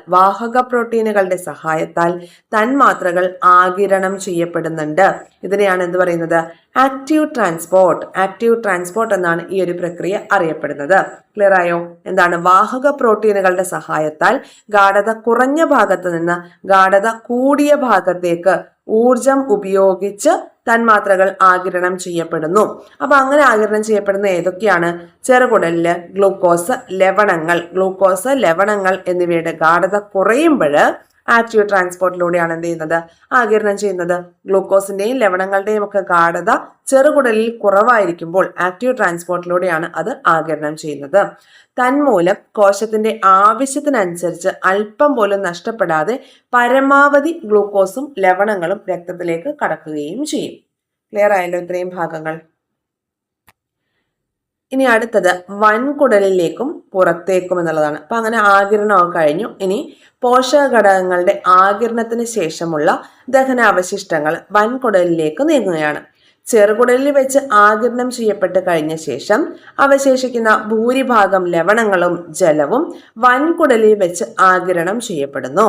തന്മാത്രകൾ ആഗിരണം ചെയ്യപ്പെടുന്നുണ്ട്. ഇതിനെയാണ് എന്ത് പറയുന്നത്? Active transport. ആക്റ്റീവ് ട്രാൻസ്പോർട്ട് എന്നാണ് ഈ ഒരു പ്രക്രിയ അറിയപ്പെടുന്നത്. ക്ലിയർ ആയോ? എന്താണ്? വാഹക പ്രോട്ടീനുകളുടെ സഹായത്താൽ ഗാഢത കുറഞ്ഞ ഭാഗത്ത് നിന്ന് ഗാഢത കൂടിയ ഭാഗത്തേക്ക് ഊർജം ഉപയോഗിച്ച് തന്മാത്രകൾ ആഗിരണം ചെയ്യപ്പെടുന്നു. അപ്പൊ അങ്ങനെ ആഗിരണം ചെയ്യപ്പെടുന്ന ഏതൊക്കെയാണ്? ചെറുകുടലില് ഗ്ലൂക്കോസ്, ലവണങ്ങൾ എന്നിവയുടെ ഗാഢത കുറയുമ്പോൾ ആക്റ്റീവ് ട്രാൻസ്പോർട്ടിലൂടെയാണ് എന്ത് ചെയ്യുന്നത്? ആഗിരണം ചെയ്യുന്നത്. ഗ്ലൂക്കോസിന്റെയും ലവണങ്ങളുടെയും ഒക്കെ ഗാഢത ചെറുകുടലിൽ കുറവായിരിക്കുമ്പോൾ ആക്റ്റീവ് ട്രാൻസ്പോർട്ടിലൂടെയാണ് അത് ആഗിരണം ചെയ്യുന്നത്. തന്മൂലം കോശത്തിന്റെ ആവശ്യത്തിനനുസരിച്ച് അല്പം പോലും നഷ്ടപ്പെടാതെ പരമാവധി ഗ്ലൂക്കോസും ലവണങ്ങളും രക്തത്തിലേക്ക് കടക്കുകയും ചെയ്യും. ക്ലിയർ ആയല്ലോ ഇത്രയും ഭാഗങ്ങൾ? ഇനി അടുത്തത് വൻകുടലിലേക്കും പുറത്തേക്കും എന്നുള്ളതാണ്. അപ്പൊ അങ്ങനെ ആഗിരണം കഴിഞ്ഞു. ഇനി പോഷക ഘടകങ്ങളുടെ ആഗിരണത്തിന് ശേഷമുള്ള ദഹനാവശിഷ്ടങ്ങൾ വൻകുടലിലേക്ക് നീങ്ങുകയാണ്. ചെറുകുടലിൽ വെച്ച് ആഗിരണം ചെയ്യപ്പെട്ട് കഴിഞ്ഞ ശേഷം അവശേഷിക്കുന്ന ഭൂരിഭാഗം ലവണങ്ങളും ജലവും വൻകുടലിൽ വെച്ച് ആഗിരണം ചെയ്യപ്പെടുന്നു.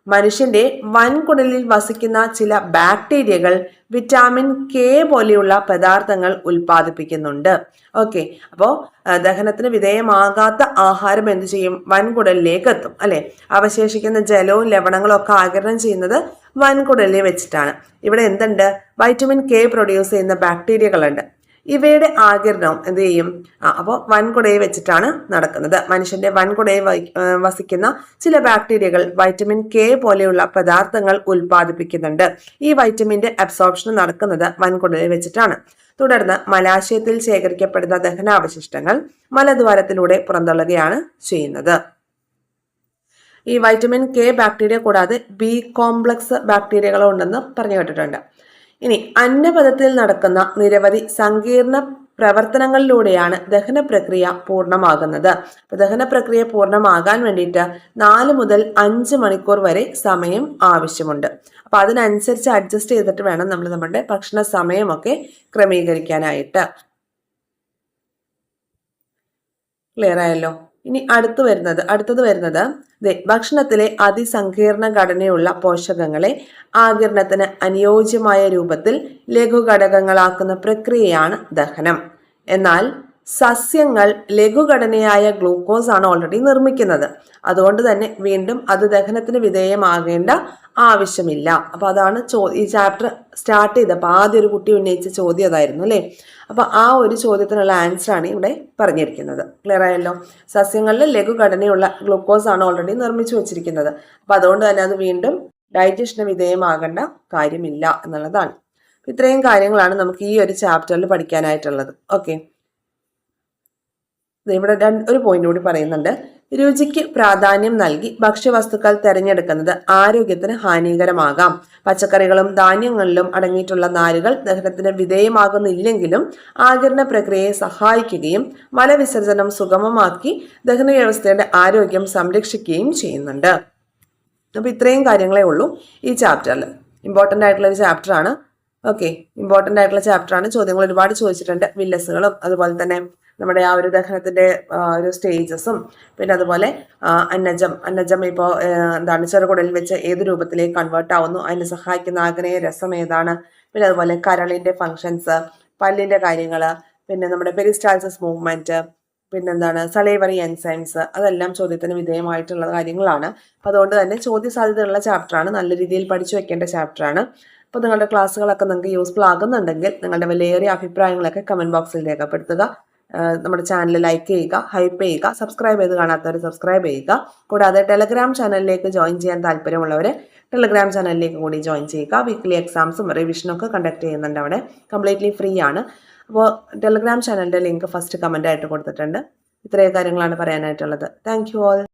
മനുഷ്യന്റെ വൻകുടലിൽ വസിക്കുന്ന ചില ബാക്ടീരിയകൾ വിറ്റാമിൻ കെ പോലെയുള്ള പദാർത്ഥങ്ങൾ ഉൽപ്പാദിപ്പിക്കുന്നുണ്ട്. ഓക്കെ, അപ്പോൾ ദഹനത്തിന് വിധേയമാകാത്ത ആഹാരം എന്ത് ചെയ്യും? വൻകുടലിലേക്ക് എത്തും അല്ലെ. അവശേഷിക്കുന്ന ജലവും ലവണങ്ങളും ഒക്കെ ആഗിരണം ചെയ്യുന്നത് വൻകുടലിൽ വെച്ചിട്ടാണ്. ഇവിടെ എന്തുണ്ട്? വൈറ്റമിൻ കെ പ്രൊഡ്യൂസ് ചെയ്യുന്ന ബാക്ടീരിയകളുണ്ട്. ഇവയുടെ ആഗിരണം എന്ത് ചെയ്യും? അപ്പോൾ വൻകുടയെ വെച്ചിട്ടാണ് നടക്കുന്നത്. മനുഷ്യന്റെ വൻകുടയെ വസിക്കുന്ന ചില ബാക്ടീരിയകൾ വൈറ്റമിൻ കെ പോലെയുള്ള പദാർത്ഥങ്ങൾ ഉൽപ്പാദിപ്പിക്കുന്നുണ്ട്. ഈ വൈറ്റമിന്റെ അബ്സോർപ്ഷൻ നടക്കുന്നത് വൻകുടലിൽ വെച്ചിട്ടാണ്. തുടർന്ന് മലാശയത്തിൽ ശേഖരിക്കപ്പെടുന്ന ദഹനാവശിഷ്ടങ്ങൾ മലദ്വാരത്തിലൂടെ പുറന്തള്ളുകയാണ് ചെയ്യുന്നത്. ഈ വൈറ്റമിൻ കെ ബാക്ടീരിയ കൂടാതെ ബി കോംപ്ലക്സ് ബാക്ടീരിയകളും ഉണ്ടെന്ന് പറഞ്ഞു കേട്ടിട്ടുണ്ട്. ഇനി അന്നപഥത്തിൽ നടക്കുന്ന നിരവധി സങ്കീർണ പ്രവർത്തനങ്ങളിലൂടെയാണ് ദഹന പ്രക്രിയ പൂർണ്ണമാകുന്നത്. അപ്പൊ ദഹന പ്രക്രിയ പൂർണ്ണമാകാൻ വേണ്ടിയിട്ട് 4 മുതൽ 5 മണിക്കൂർ വരെ സമയം ആവശ്യമുണ്ട്. അപ്പൊ അതിനനുസരിച്ച് അഡ്ജസ്റ്റ് ചെയ്തിട്ട് വേണം നമ്മൾ നമ്മുടെ ഭക്ഷണ സമയമൊക്കെ ക്രമീകരിക്കാനായിട്ട്. ക്ലിയർ ആയല്ലോ? ഇനി അടുത്തത് വരുന്നത് ഭക്ഷണത്തിലെ അതിസങ്കീർണ ഘടനയുള്ള പോഷകങ്ങളെ ആഗിരണത്തിന് അനുയോജ്യമായ രൂപത്തിൽ ലഘുഘടകങ്ങളാക്കുന്ന പ്രക്രിയയാണ് ദഹനം. എന്നാൽ സസ്യങ്ങൾ ലഘുഘടനയായ ഗ്ലൂക്കോസ് ആണ് ഓൾറെഡി നിർമ്മിക്കുന്നത്. അതുകൊണ്ട് തന്നെ വീണ്ടും അത് ദഹനത്തിന് വിധേയമാകേണ്ട ആവശ്യമില്ല. അപ്പൊ അതാണ് ഈ ചാപ്റ്റർ സ്റ്റാർട്ട് ചെയ്തപ്പോൾ ആദ്യം ഒരു കുട്ടി ഉന്നയിച്ച ചോദ്യം അതായിരുന്നു അല്ലേ. അപ്പൊ ആ ഒരു ചോദ്യത്തിനുള്ള ആൻസർ ആണ് ഇവിടെ പറഞ്ഞിരിക്കുന്നത്. ക്ലിയർ ആയല്ലോ. സസ്യങ്ങളിൽ ലഘുഘടനയുള്ള ഗ്ലൂക്കോസ് ആണ് ഓൾറെഡി നിർമ്മിച്ചു വെച്ചിരിക്കുന്നത്. അപ്പൊ അതുകൊണ്ട് തന്നെ അത് വീണ്ടും ഡൈജഷന് വിധേയമാകേണ്ട കാര്യമില്ല എന്നുള്ളതാണ്. ഇത്രയും കാര്യങ്ങളാണ് നമുക്ക് ഈ ഒരു ചാപ്റ്ററിൽ പഠിക്കാനായിട്ടുള്ളത്. ഓക്കെ, ഇവിടെ ഒരു പോയിന്റ് കൂടി പറയുന്നുണ്ട്. രുചിക്ക് പ്രാധാന്യം നൽകി ഭക്ഷ്യവസ്തുക്കൾ തിരഞ്ഞെടുക്കുന്നത് ആരോഗ്യത്തിന് ഹാനികരമാകാം. പച്ചക്കറികളും ധാന്യങ്ങളിലും അടങ്ങിയിട്ടുള്ള നാരുകൾ ദഹനത്തിന് വിധേയമാകുന്നില്ലെങ്കിലും ആഗിരണ പ്രക്രിയയെ സഹായിക്കുകയും മലവിസർജനം സുഗമമാക്കി ദഹന വ്യവസ്ഥയുടെ ആരോഗ്യം സംരക്ഷിക്കുകയും ചെയ്യുന്നുണ്ട്. അപ്പൊ ഇത്രയും കാര്യങ്ങളേ ഉള്ളൂ ഈ ചാപ്റ്ററിൽ. ഇമ്പോർട്ടൻ്റ് ആയിട്ടുള്ള ഒരു ചാപ്റ്ററാണ്. ഓക്കെ, ഇമ്പോർട്ടൻ്റ് ആയിട്ടുള്ള ചാപ്റ്ററാണ്. ചോദ്യങ്ങൾ ഒരുപാട് ചോദിച്ചിട്ടുണ്ട്. വില്ലസുകളും അതുപോലെ തന്നെ നമ്മുടെ ആ ഒരു ദഹനത്തിന്റെ ഒരു സ്റ്റേജസും പിന്നെ അതുപോലെ അന്നജം ഇപ്പോൾ എന്താണ് ചെറുകുടലിൽ വെച്ച് ഏത് രൂപത്തിലേക്ക് കൺവേർട്ട് ആവുന്നു, അതിന് സഹായിക്കുന്ന ആഗ്നേയ രസം ഏതാണ്, പിന്നെ അതുപോലെ കരളിന്റെ ഫങ്ഷൻസ്, പല്ലിന്റെ കാര്യങ്ങൾ, പിന്നെ നമ്മുടെ പെരിസ്റ്റാൾസിസ് മൂവ്മെന്റ്, പിന്നെന്താണ് സലൈവറി എൻസൈംസ്, അതെല്ലാം ചോദ്യത്തിന് വിധേയമായിട്ടുള്ള കാര്യങ്ങളാണ്. അപ്പം അതുകൊണ്ട് തന്നെ ചോദ്യ സാധ്യതയുള്ള ചാപ്റ്ററാണ്. നല്ല രീതിയിൽ പഠിച്ചു വെക്കേണ്ട ചാപ്റ്ററാണ്. അപ്പോൾ നിങ്ങളുടെ ക്ലാസ്സുകളൊക്കെ നിങ്ങൾക്ക് യൂസ്ഫുൾ ആകുന്നുണ്ടെങ്കിൽ നിങ്ങളുടെ വിലയേറിയ അഭിപ്രായങ്ങളൊക്കെ കമൻറ്റ് ബോക്സിൽ രേഖപ്പെടുത്തുക. നമ്മുടെ ചാനൽ ലൈക്ക് ചെയ്യുക, ഹൈപ്പ് ചെയ്യുക, സബ്സ്ക്രൈബ് ചെയ്ത് കാണാത്തവർ സബ്സ്ക്രൈബ് ചെയ്യുക. കൂടാതെ ടെലഗ്രാം ചാനലിലേക്ക് ജോയിൻ ചെയ്യാൻ താല്പര്യമുള്ളവർ ടെലഗ്രാം ചാനലിലേക്ക് കൂടി ജോയിൻ ചെയ്യുക. വീക്ക്ലി എക്സാംസും റിവിഷനൊക്കെ കണ്ടക്ട് ചെയ്യുന്നുണ്ട് അവിടെ. കംപ്ലീറ്റ്ലി ഫ്രീ ആണ്. അപ്പോൾ ടെലഗ്രാം ചാനലിൻ്റെ ലിങ്ക് ഫസ്റ്റ് കമൻ്റ് ആയിട്ട് കൊടുത്തിട്ടുണ്ട്. ഇത്രയും കാര്യങ്ങളാണ് പറയാനായിട്ടുള്ളത്. Thank you all.